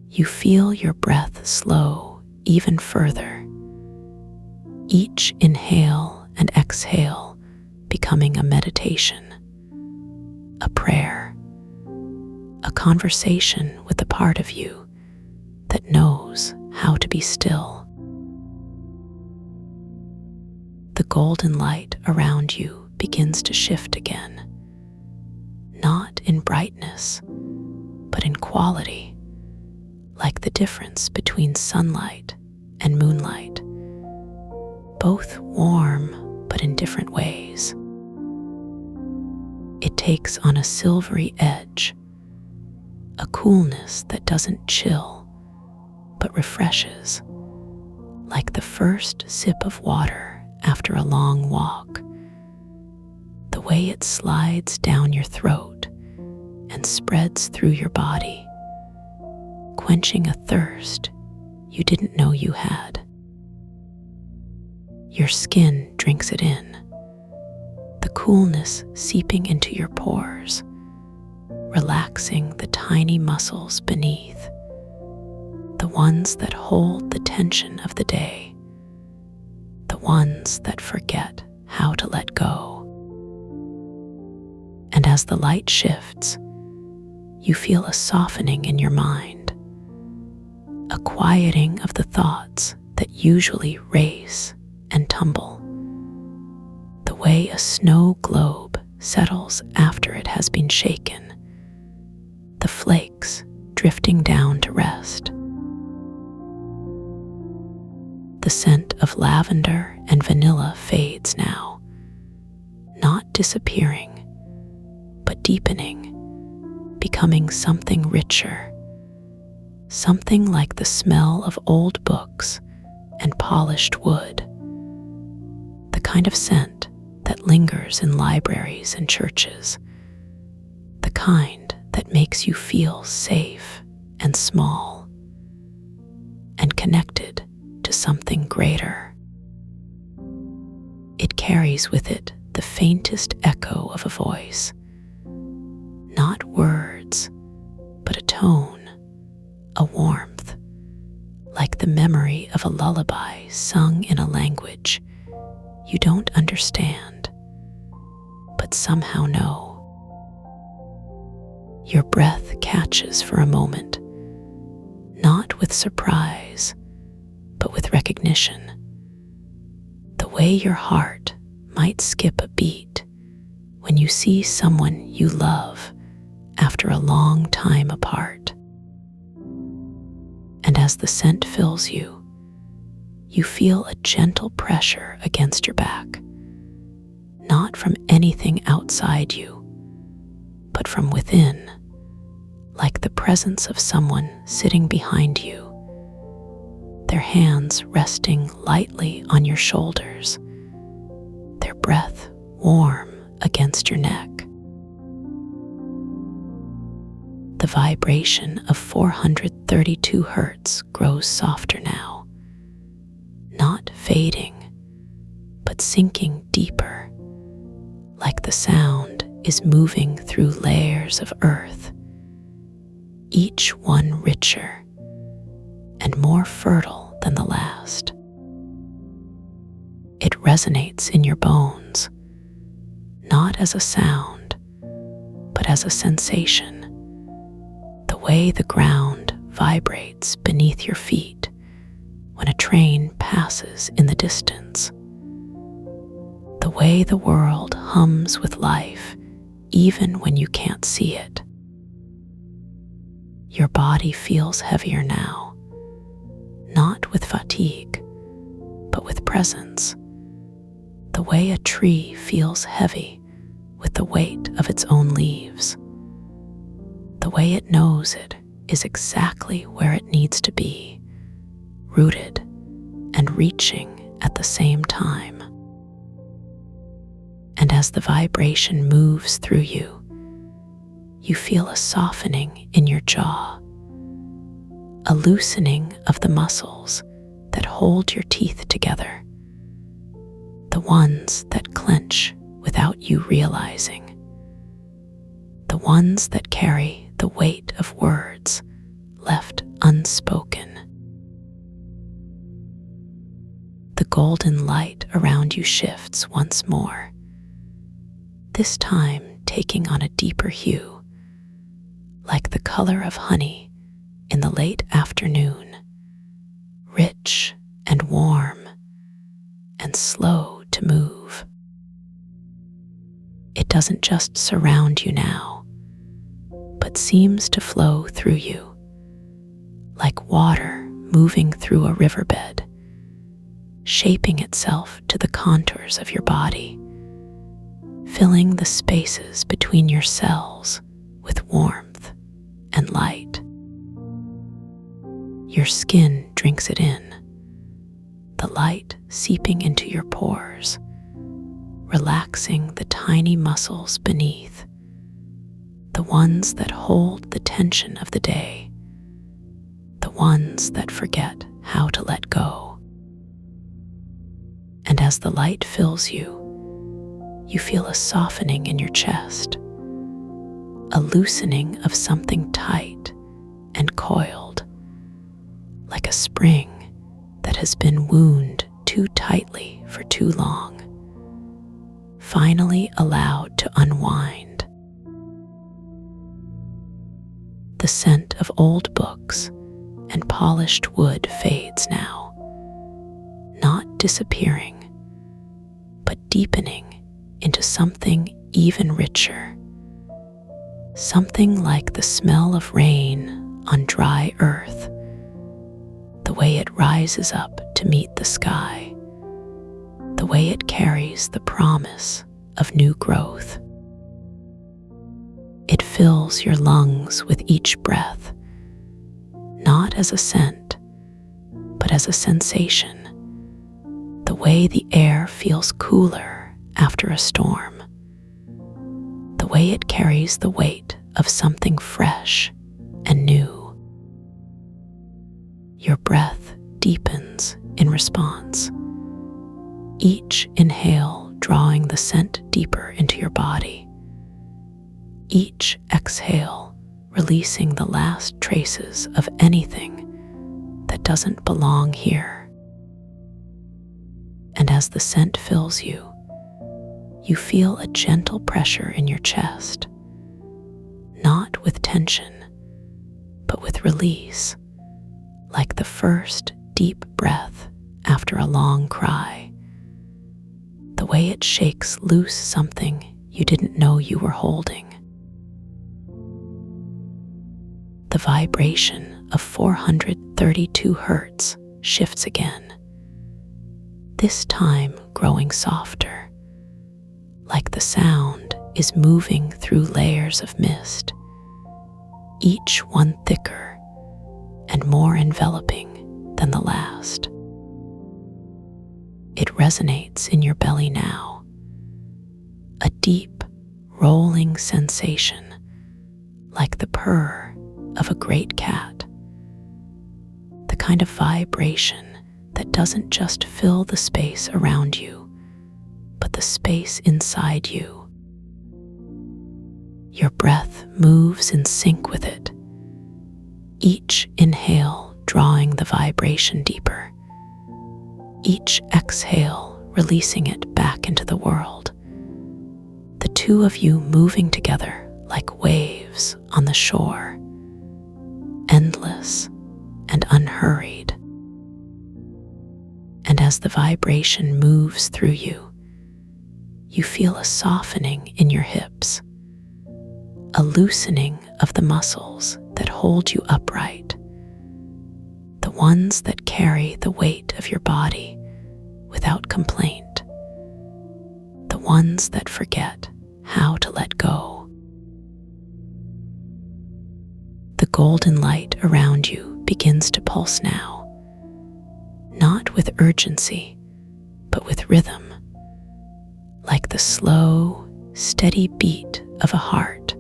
you feel your breath slow even further, each inhale and exhale becoming a meditation, a prayer, a conversation with the part of you that knows how to be still. The golden light around you begins to shift again, not in brightness, but in quality, like the difference between sunlight and moonlight, both warm but in different ways. It takes on a silvery edge, a coolness that doesn't chill, but refreshes, like the first sip of water after a long walk. The way it slides down your throat and spreads through your body, quenching a thirst you didn't know you had. Your skin drinks it in, the coolness seeping into your pores, relaxing the tiny muscles beneath, the ones that hold the tension of the day, the ones that forget how to let go. And as the light shifts, you feel a softening in your mind, a quieting of the thoughts that usually race and tumble, the way a snow globe settles after it has been shaken, the flakes drifting down to rest. The scent of lavender and vanilla fades now, not disappearing, but deepening, becoming something richer, something like the smell of old books and polished wood, the kind of scent that lingers in libraries and churches, the kind that makes you feel safe and small and connected to something greater. It carries with it the faintest echo of a voice, not words, but a tone, a warmth, like the memory of a lullaby sung in a language you don't understand, but somehow know. Your breath catches for a moment, not with surprise, but with recognition. The way your heart might skip a beat when you see someone you love after a long time apart. And as the scent fills you, you feel a gentle pressure against your back, not from anything outside you, but from within, like the presence of someone sitting behind you, their hands resting lightly on your shoulders, their breath warm against your neck. The vibration of 432 hertz grows softer now, not fading, but sinking deeper, like the sound is moving through layers of earth, each one richer and more fertile than the last. It resonates in your bones, not as a sound, but as a sensation, the way the ground vibrates beneath your feet when a train passes in the distance, the way the world hums with life even when you can't see it. Your body feels heavier now, not with fatigue, but with presence, the way a tree feels heavy with the weight of its own leaves, the way it knows it is exactly where it needs to be, rooted and reaching at the same time. And as the vibration moves through you, you feel a softening in your jaw, a loosening of the muscles that hold your teeth together, the ones that clench without you realizing, the ones that carry the weight of words left unspoken. The golden light around you shifts once more, this time taking on a deeper hue, like the color of honey in the late afternoon, rich and warm and slow to move. It doesn't just surround you now, but seems to flow through you, like water moving through a riverbed, shaping itself to the contours of your body, filling the spaces between your cells with warmth and light. Your skin drinks it in, the light seeping into your pores, relaxing the tiny muscles beneath, the ones that hold the tension of the day, the ones that forget how to let go. And as the light fills you, you feel a softening in your chest, a loosening of something tight and coiled, like a spring that has been wound too tightly for too long, finally allowed to unwind. The scent of old books and polished wood fades now, not disappearing, but deepening into something even richer, something like the smell of rain on dry earth, the way it rises up to meet the sky, the way it carries the promise of new growth. It fills your lungs with each breath, not as a scent, but as a sensation, the way the air feels cooler after a storm, the way it carries the weight of something fresh and new. Your breath deepens in response, each inhale drawing the scent deeper into your body, each exhale releasing the last traces of anything that doesn't belong here. And as the scent fills you, you feel a gentle pressure in your chest, not with tension, but with release, like the first deep breath after a long cry, the way it shakes loose something you didn't know you were holding. The vibration of 432 hertz shifts again, this time growing softer, like the sound is moving through layers of mist, each one thicker and more enveloping than the last. It resonates in your belly now, a deep, rolling sensation like the purr of a great cat, the kind of vibration that doesn't just fill the space around you, but the space inside you, Your breath moves in sync with it, each inhale drawing the vibration deeper, each exhale releasing it back into the world. The two of you moving together like waves on the shore, endless and unhurried. And as the vibration moves through you, you feel a softening in your hips, a loosening of the muscles that hold you upright, the ones that carry the weight of your body without complaint, the ones that forget how to let go. The golden light around you begins to pulse now, not with urgency, but with rhythm, like the slow, steady beat of a heart,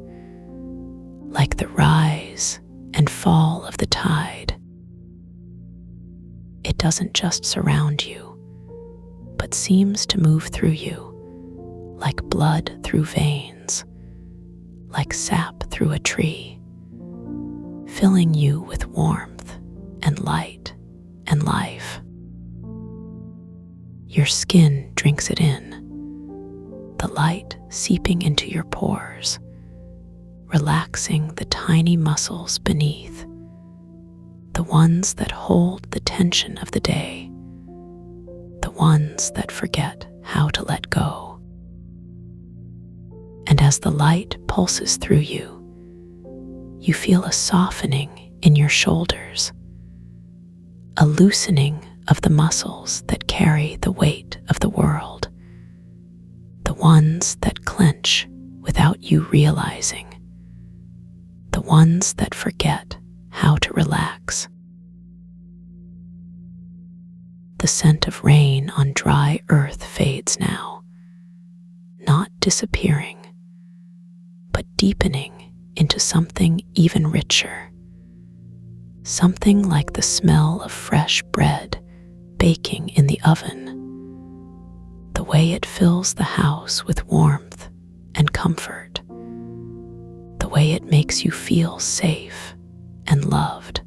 like the rise and fall of the tide. It doesn't just surround you, but seems to move through you, like blood through veins, like sap through a tree, filling you with warmth and light and life. Your skin drinks it in, the light seeping into your pores, relaxing the tiny muscles beneath, the ones that hold the tension of the day, the ones that forget how to let go. And as the light pulses through you, you feel a softening in your shoulders, a loosening of the muscles that carry the weight of the world, the ones that clench without you realizing, the ones that forget how to relax. The scent of rain on dry earth fades now, not disappearing, but deepening into something even richer, something like the smell of fresh bread baking in the oven, the way it fills the house with warmth and comfort, the way it makes you feel safe and loved.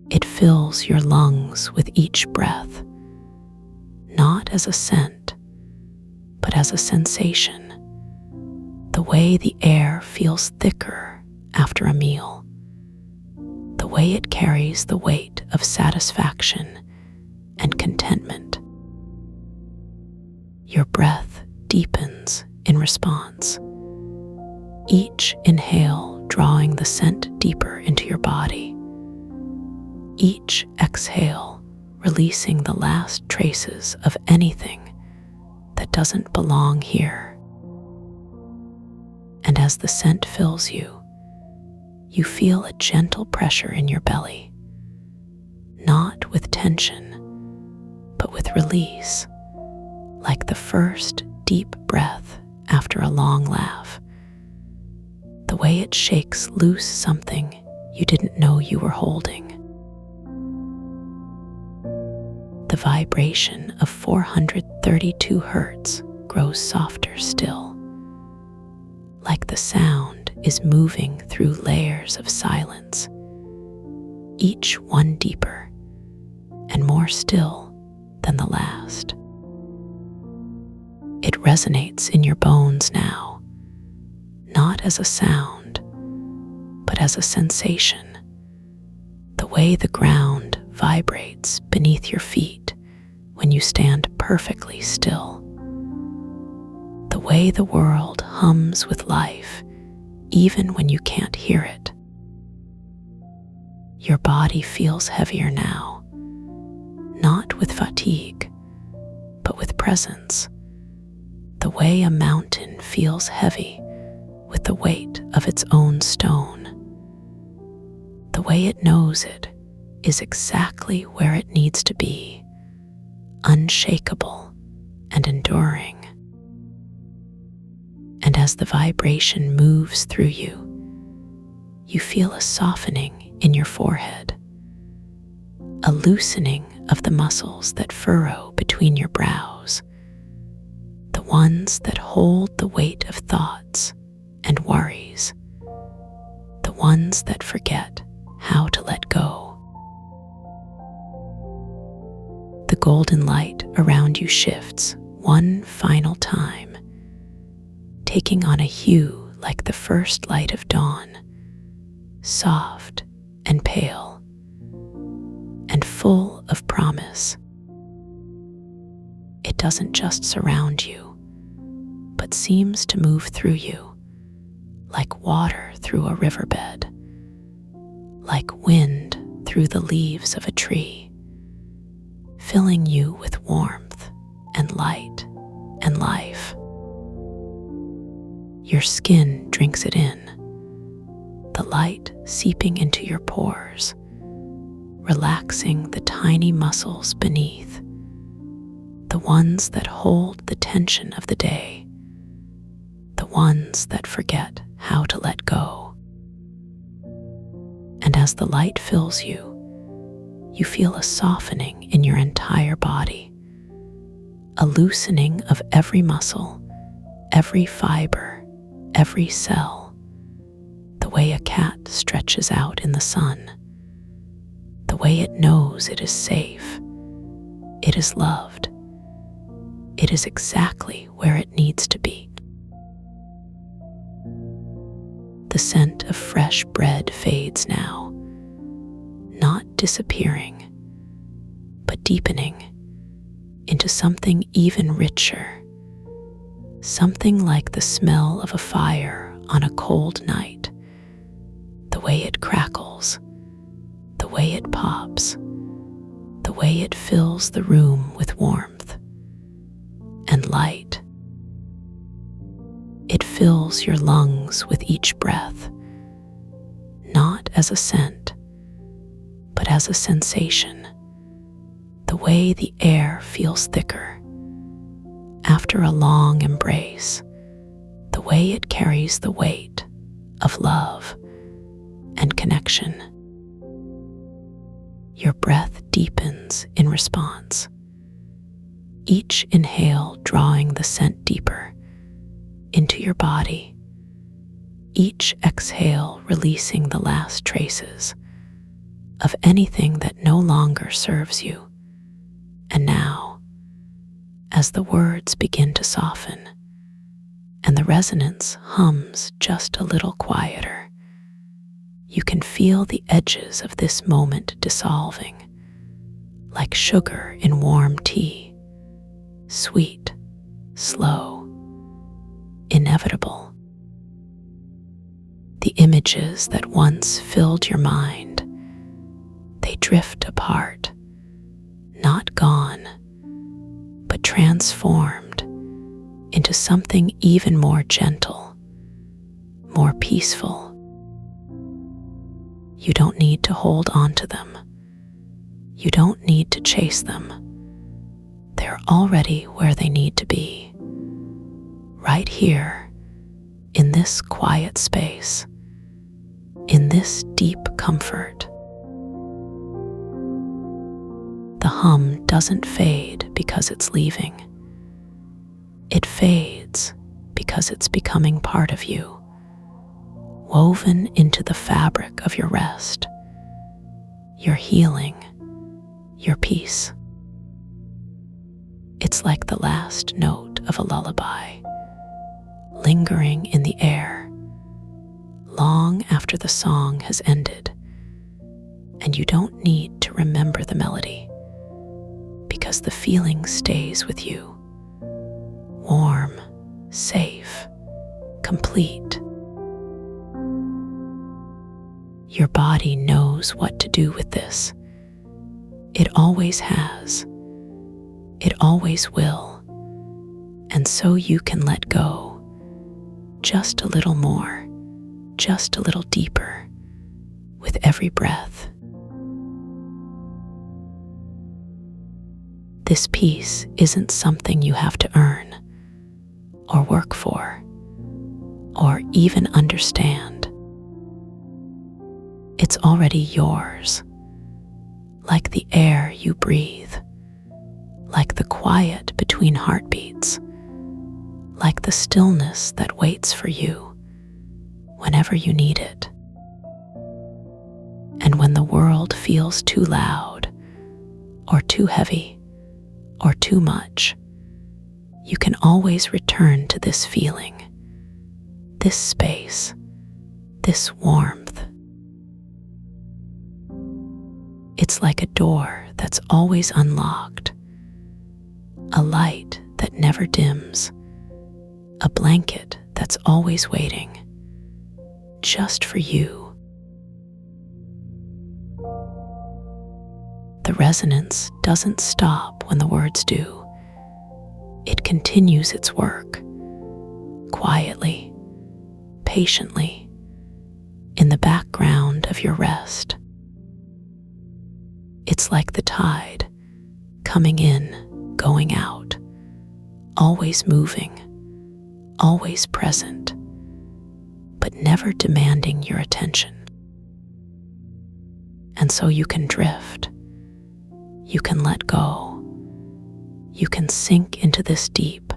It fills your lungs with each breath, not as a scent, but as a sensation, the way the air feels thicker after a meal, the way it carries the weight of satisfaction and contentment. Your breath deepens in response, each inhale drawing the scent deeper into your body, each exhale releasing the last traces of anything that doesn't belong here. And as the scent fills you, you feel a gentle pressure in your belly, not with tension, but with release, like the first deep breath after a long laugh, the way it shakes loose something you didn't know you were holding. The vibration of 432 hertz grows softer still, like the sound is moving through layers of silence, each one deeper and more still than the last. It resonates in your bones now, not as a sound, but as a sensation, the way the ground vibrates beneath your feet when you stand perfectly still, the way the world hums with life even when you can't hear it. Your body feels heavier now, not with fatigue, but with presence, the way a mountain feels heavy with the weight of its own stone, the way it knows it is exactly where it needs to be, unshakable and enduring. And as the vibration moves through you, you feel a softening in your forehead, a loosening of the muscles that furrow between your brows, the ones that hold the weight of thoughts and worries, the ones that forget how to let go. The golden light around you shifts one final time, taking on a hue like the first light of dawn, soft and pale, and full of promise. It doesn't just surround you, but seems to move through you, like water through a riverbed, like wind through the leaves of a tree, filling you with warmth and light and life. Your skin drinks it in, the light seeping into your pores, relaxing the tiny muscles beneath, the ones that hold the tension of the day, the ones that forget how to let go. And as the light fills you, you feel a softening in your entire body, a loosening of every muscle, every fiber, every cell, the way a cat stretches out in the sun, the way it knows it is safe, it is loved, it is exactly where it needs to be. The scent of fresh bread fades now, not disappearing, but deepening into something even richer, something like the smell of a fire on a cold night, the way it crackles, the way it pops, the way it fills the room with warmth and light. It fills your lungs with each breath, not as a scent, but as a sensation, the way the air feels thicker after a long embrace, the way it carries the weight of love and connection. Your breath deepens in response, each inhale drawing the scent deeper into your body, each exhale releasing the last traces of anything that no longer serves you. And now, as the words begin to soften and the resonance hums just a little quieter, you can feel the edges of this moment dissolving, like sugar in warm tea, sweet, slow, inevitable. The images that once filled your mind, they drift apart, not gone, but transformed into something even more gentle, more peaceful. You don't need to hold on to them. You don't need to chase them. They're already where they need to be, right here, in this quiet space, in this deep comfort. The hum doesn't fade because it's leaving. It fades because it's becoming part of you, woven into the fabric of your rest, your healing, your peace. It's like the last note of a lullaby, lingering in the air, long after the song has ended, and you don't need to remember the melody, because the feeling stays with you, warm, safe, complete. Your body knows what to do with this. It always has. It always will. And so you can let go, just a little more, just a little deeper, with every breath. This peace isn't something you have to earn, or work for, or even understand. It's already yours, like the air you breathe, like the quiet between heartbeats, like the stillness that waits for you whenever you need it. And when the world feels too loud, or too heavy, or too much, you can always return to this feeling, this space, this warmth. It's like a door that's always unlocked, a light that never dims, a blanket that's always waiting, just for you. The resonance doesn't stop when the words do. It continues its work, quietly, patiently, in the background of your rest. It's like the tide, coming in, going out, always moving, always present, but never demanding your attention. And so you can drift, you can let go, you can sink into this deep,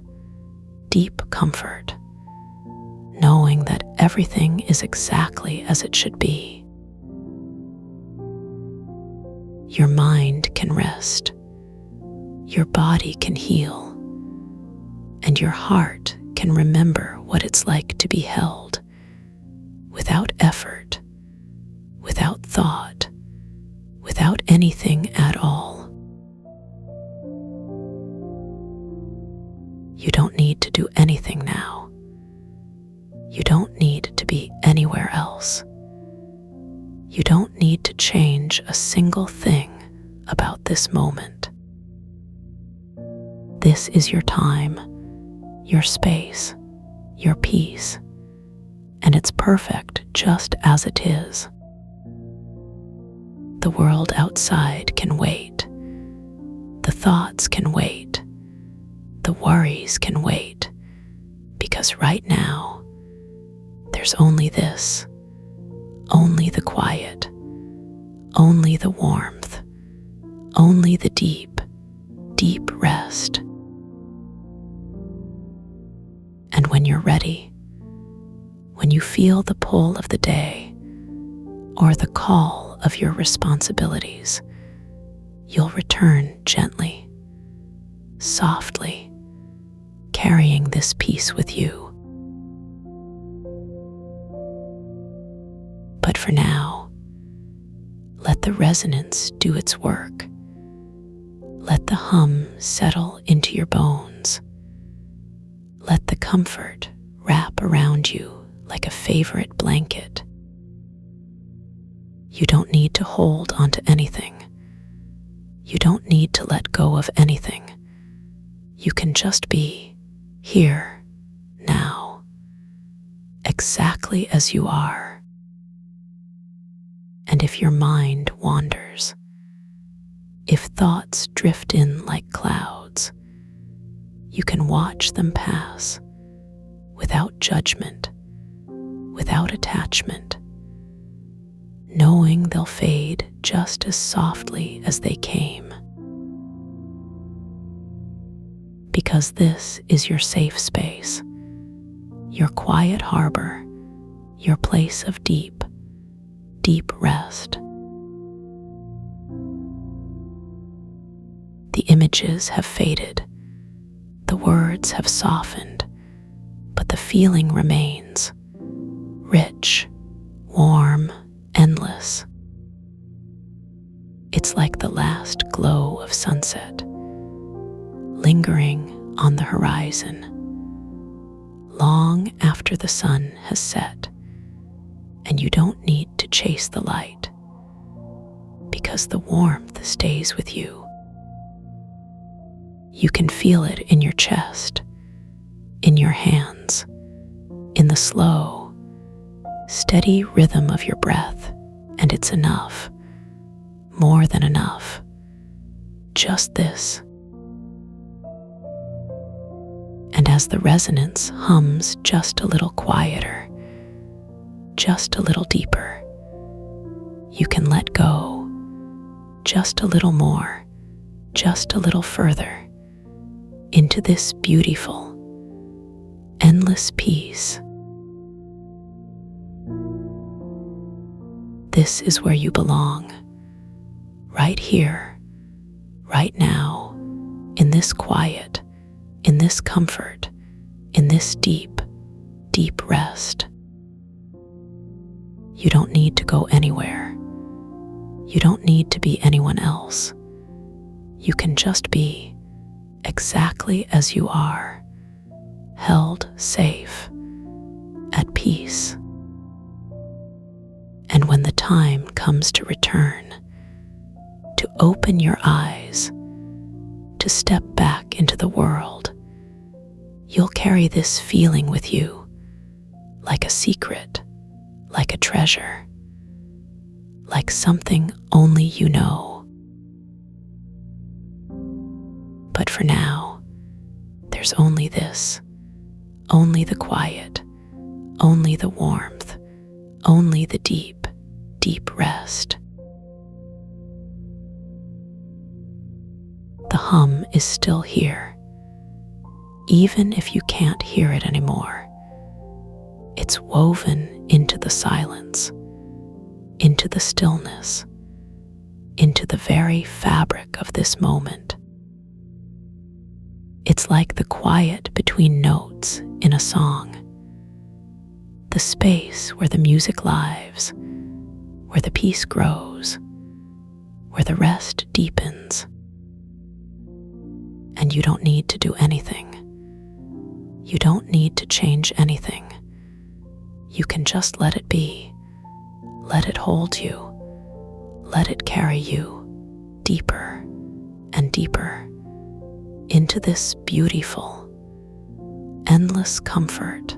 deep comfort, knowing that everything is exactly as it should be. Your mind can rest, your body can heal, and your heart can remember what it's like to be held, without effort, without thought, without anything at all. You don't need to do anything now. You don't need to be anywhere else. You don't need to change a single thing about this moment. This is your time, your space, your peace, and it's perfect just as it is. The world outside can wait. The thoughts can wait. The worries can wait, because right now, there's only this, only the quiet, only the warmth, only the deep, deep rest. And when you're ready, when you feel the pull of the day or the call of your responsibilities, you'll return gently, softly, carrying this peace with you. But for now, let the resonance do its work. Let the hum settle into your bones. Let the comfort wrap around you like a favorite blanket. You don't need to hold onto anything. You don't need to let go of anything. You can just be here, now, exactly as you are. And if your mind wanders, if thoughts drift in like clouds, you can watch them pass without judgment, without attachment, knowing they'll fade just as softly as they came. Because this is your safe space, your quiet harbor, your place of deep, deep rest. The images have faded, the words have softened, but the feeling remains, rich, warm, endless. It's like the last glow of sunset, lingering on the horizon, long after the sun has set, and you don't need to chase the light, because the warmth stays with you. You can feel it in your chest, in your hands, in the slow, steady rhythm of your breath, and it's enough, more than enough, just this. And as the resonance hums just a little quieter, just a little deeper, you can let go, just a little more, just a little further, into this beautiful, endless peace. This is where you belong, right here, right now, in this quiet, in this comfort, in this deep, deep rest. You don't need to go anywhere. You don't need to be anyone else. You can just be exactly as you are, held safe, at peace. And when the time comes to return, to open your eyes, to step back into the world, you'll carry this feeling with you like a secret, like a treasure, like something only you know. But for now, there's only this, only the quiet, only the warmth, only the deep, deep rest. The hum is still here, even if you can't hear it anymore. It's woven into the silence, into the stillness, into the very fabric of this moment. It's like the quiet between notes in a song, the space where the music lives, where the peace grows, where the rest deepens. And you don't need to do anything. You don't need to change anything. You can just let it be. Let it hold you. Let it carry you deeper and deeper into this beautiful, endless comfort.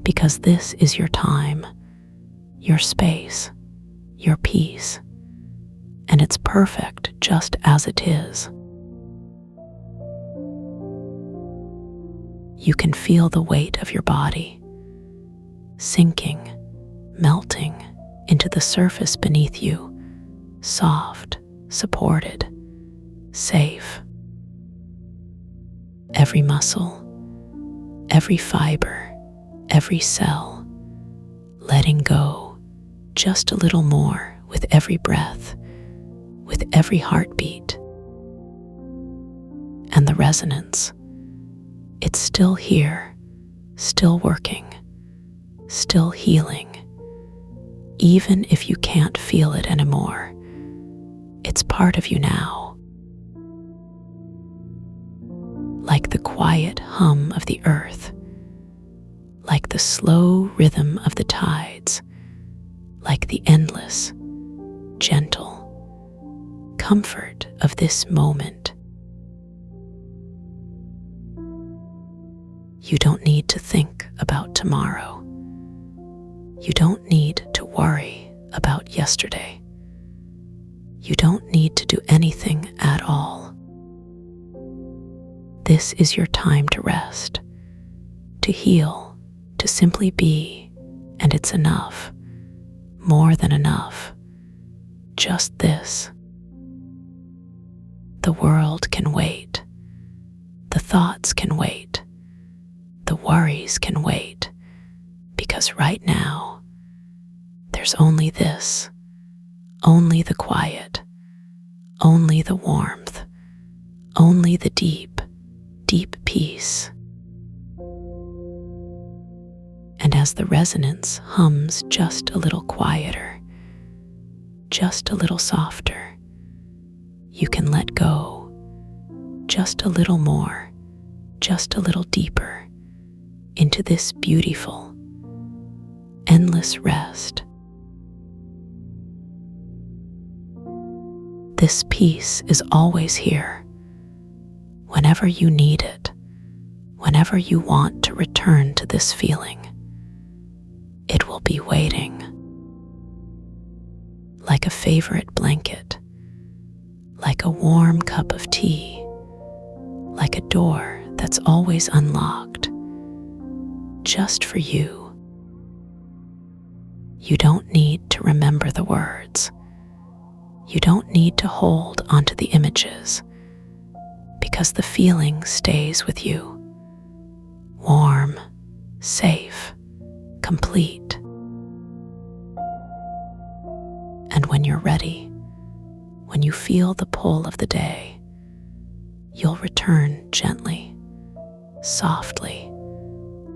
Because this is your time, your space, your peace, and it's perfect just as it is. You can feel the weight of your body sinking, melting into the surface beneath you, soft, supported, safe. Every muscle, every fiber, every cell, letting go just a little more with every breath, with every heartbeat. And the resonance, it's still here, still working, still healing. Even if you can't feel it anymore, it's part of you now. Like the quiet hum of the earth, like the slow rhythm of the tides, like the endless, gentle comfort of this moment. You don't need to think about tomorrow. You don't need to worry about yesterday. You don't need to do anything at all. This is your time to rest, to heal, to simply be, and it's enough, more than enough, just this. The world can wait, the thoughts can wait, the worries can wait, because right now, there's only this, only the quiet, only the warmth, only the deep, deep peace. And as the resonance hums just a little quieter, just a little softer, you can let go just a little more, just a little deeper into this beautiful, endless rest. This peace is always here, whenever you need it, whenever you want to return to this feeling. It will be waiting, like a favorite blanket, like a warm cup of tea, like a door that's always unlocked, just for you. You don't need to remember the words. You don't need to hold onto the images, because the feeling stays with you, warm, safe, complete. you're ready, when you feel the pull of the day, you'll return gently, softly,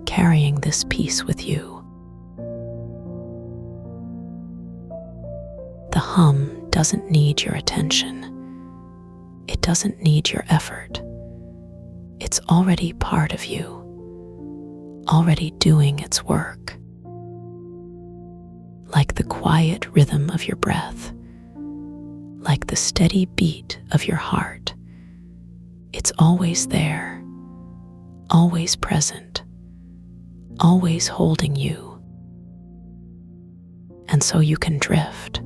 carrying this peace with you. The hum doesn't need your attention. It doesn't need your effort. It's already part of you, already doing its work. Like the quiet rhythm of your breath, like the steady beat of your heart, it's always there, always present, always holding you. And so you can drift,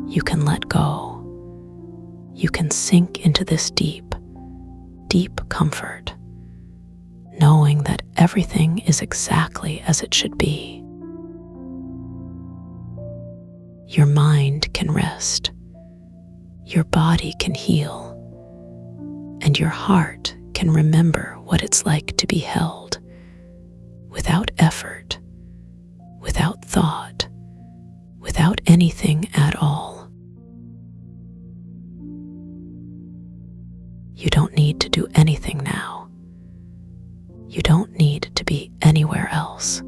you can let go, you can sink into this deep, deep comfort, knowing that everything is exactly as it should be. Your mind can rest, your body can heal, and your heart can remember what it's like to be held, without effort, without thought, without anything at all. You don't need to do anything now. You don't need to be anywhere else.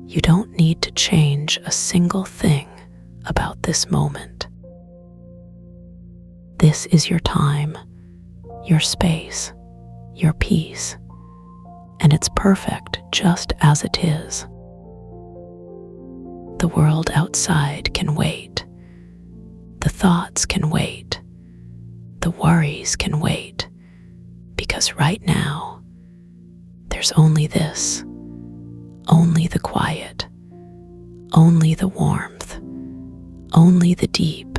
You don't need to change a single thing about this moment. This is your time, your space, your peace, and it's perfect just as it is. The world outside can wait. The thoughts can wait. The worries can wait, because right now, there's only this, only the quiet, only the warmth, only the deep,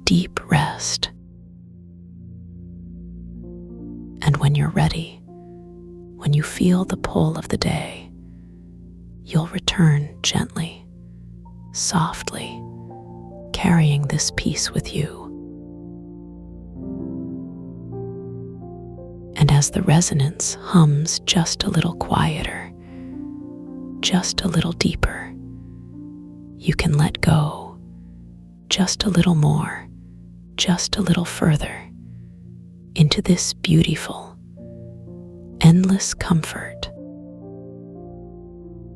deep rest. And when you're ready, when you feel the pull of the day, you'll return gently, softly, carrying this peace with you. And as the resonance hums just a little quieter, just a little deeper, you can let go just a little more, just a little further, into this beautiful, endless comfort.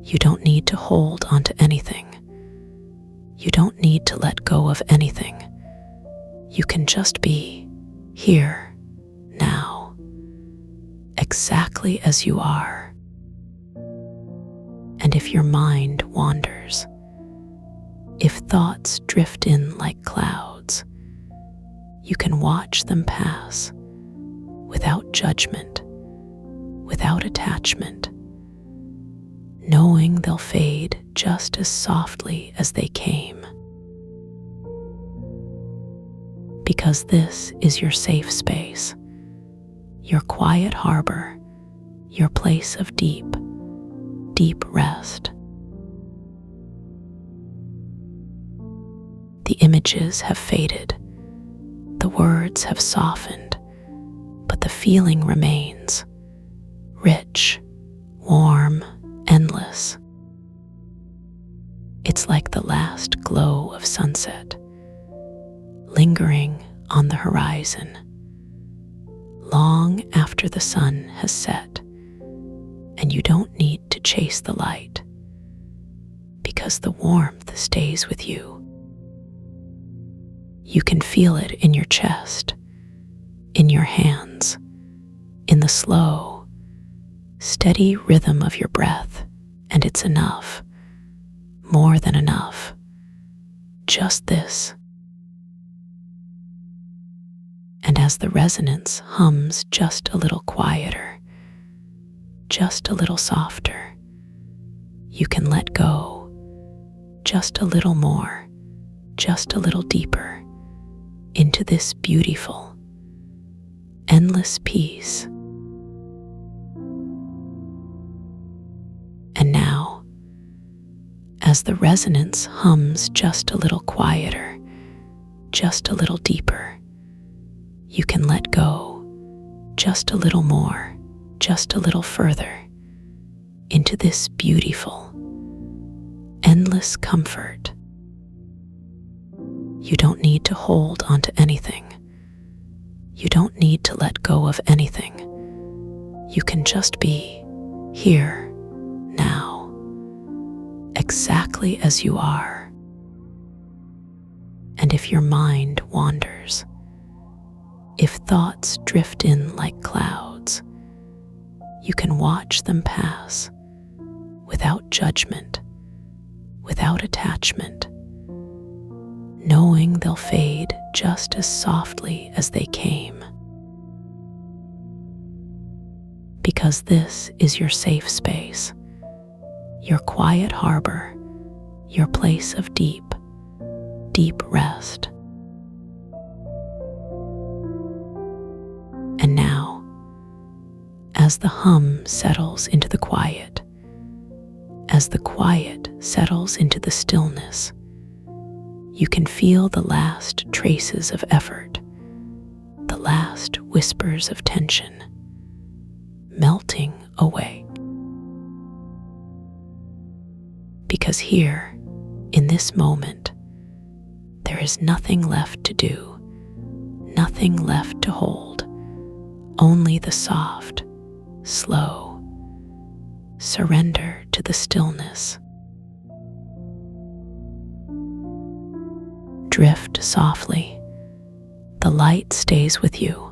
You don't need to hold onto anything. You don't need to let go of anything. You can just be here, now, exactly as you are. And if your mind wanders, if thoughts drift in like clouds, you can watch them pass without judgment, without attachment, knowing they'll fade just as softly as they came. Because this is your safe space, your quiet harbor, your place of deep, deep rest. The images have faded, the words have softened, but the feeling remains, rich, warm, endless. It's like the last glow of sunset, lingering on the horizon, long after the sun has set, and you don't need to chase the light, because the warmth stays with you. You can feel it in your chest, in your hands, in the slow, steady rhythm of your breath, and it's enough, more than enough, just this. And as the resonance hums just a little quieter, just a little softer, you can let go just a little more, just a little deeper, into this beautiful, endless peace. And now, as the resonance hums just a little quieter, just a little deeper, you can let go just a little more, just a little further, into this beautiful, endless comfort. You don't need to hold onto anything. You don't need to let go of anything. You can just be here, now, exactly as you are. And if your mind wanders, if thoughts drift in like clouds, you can watch them pass without judgment, without attachment, knowing they'll fade just as softly as they came. Because this is your safe space, your quiet harbor, your place of deep, deep rest. And now, as the hum settles into the quiet, as the quiet settles into the stillness, you can feel the last traces of effort, the last whispers of tension, melting away. Because here, in this moment, there is nothing left to do, nothing left to hold, only the soft, slow surrender to the stillness. Drift softly. The light stays with you.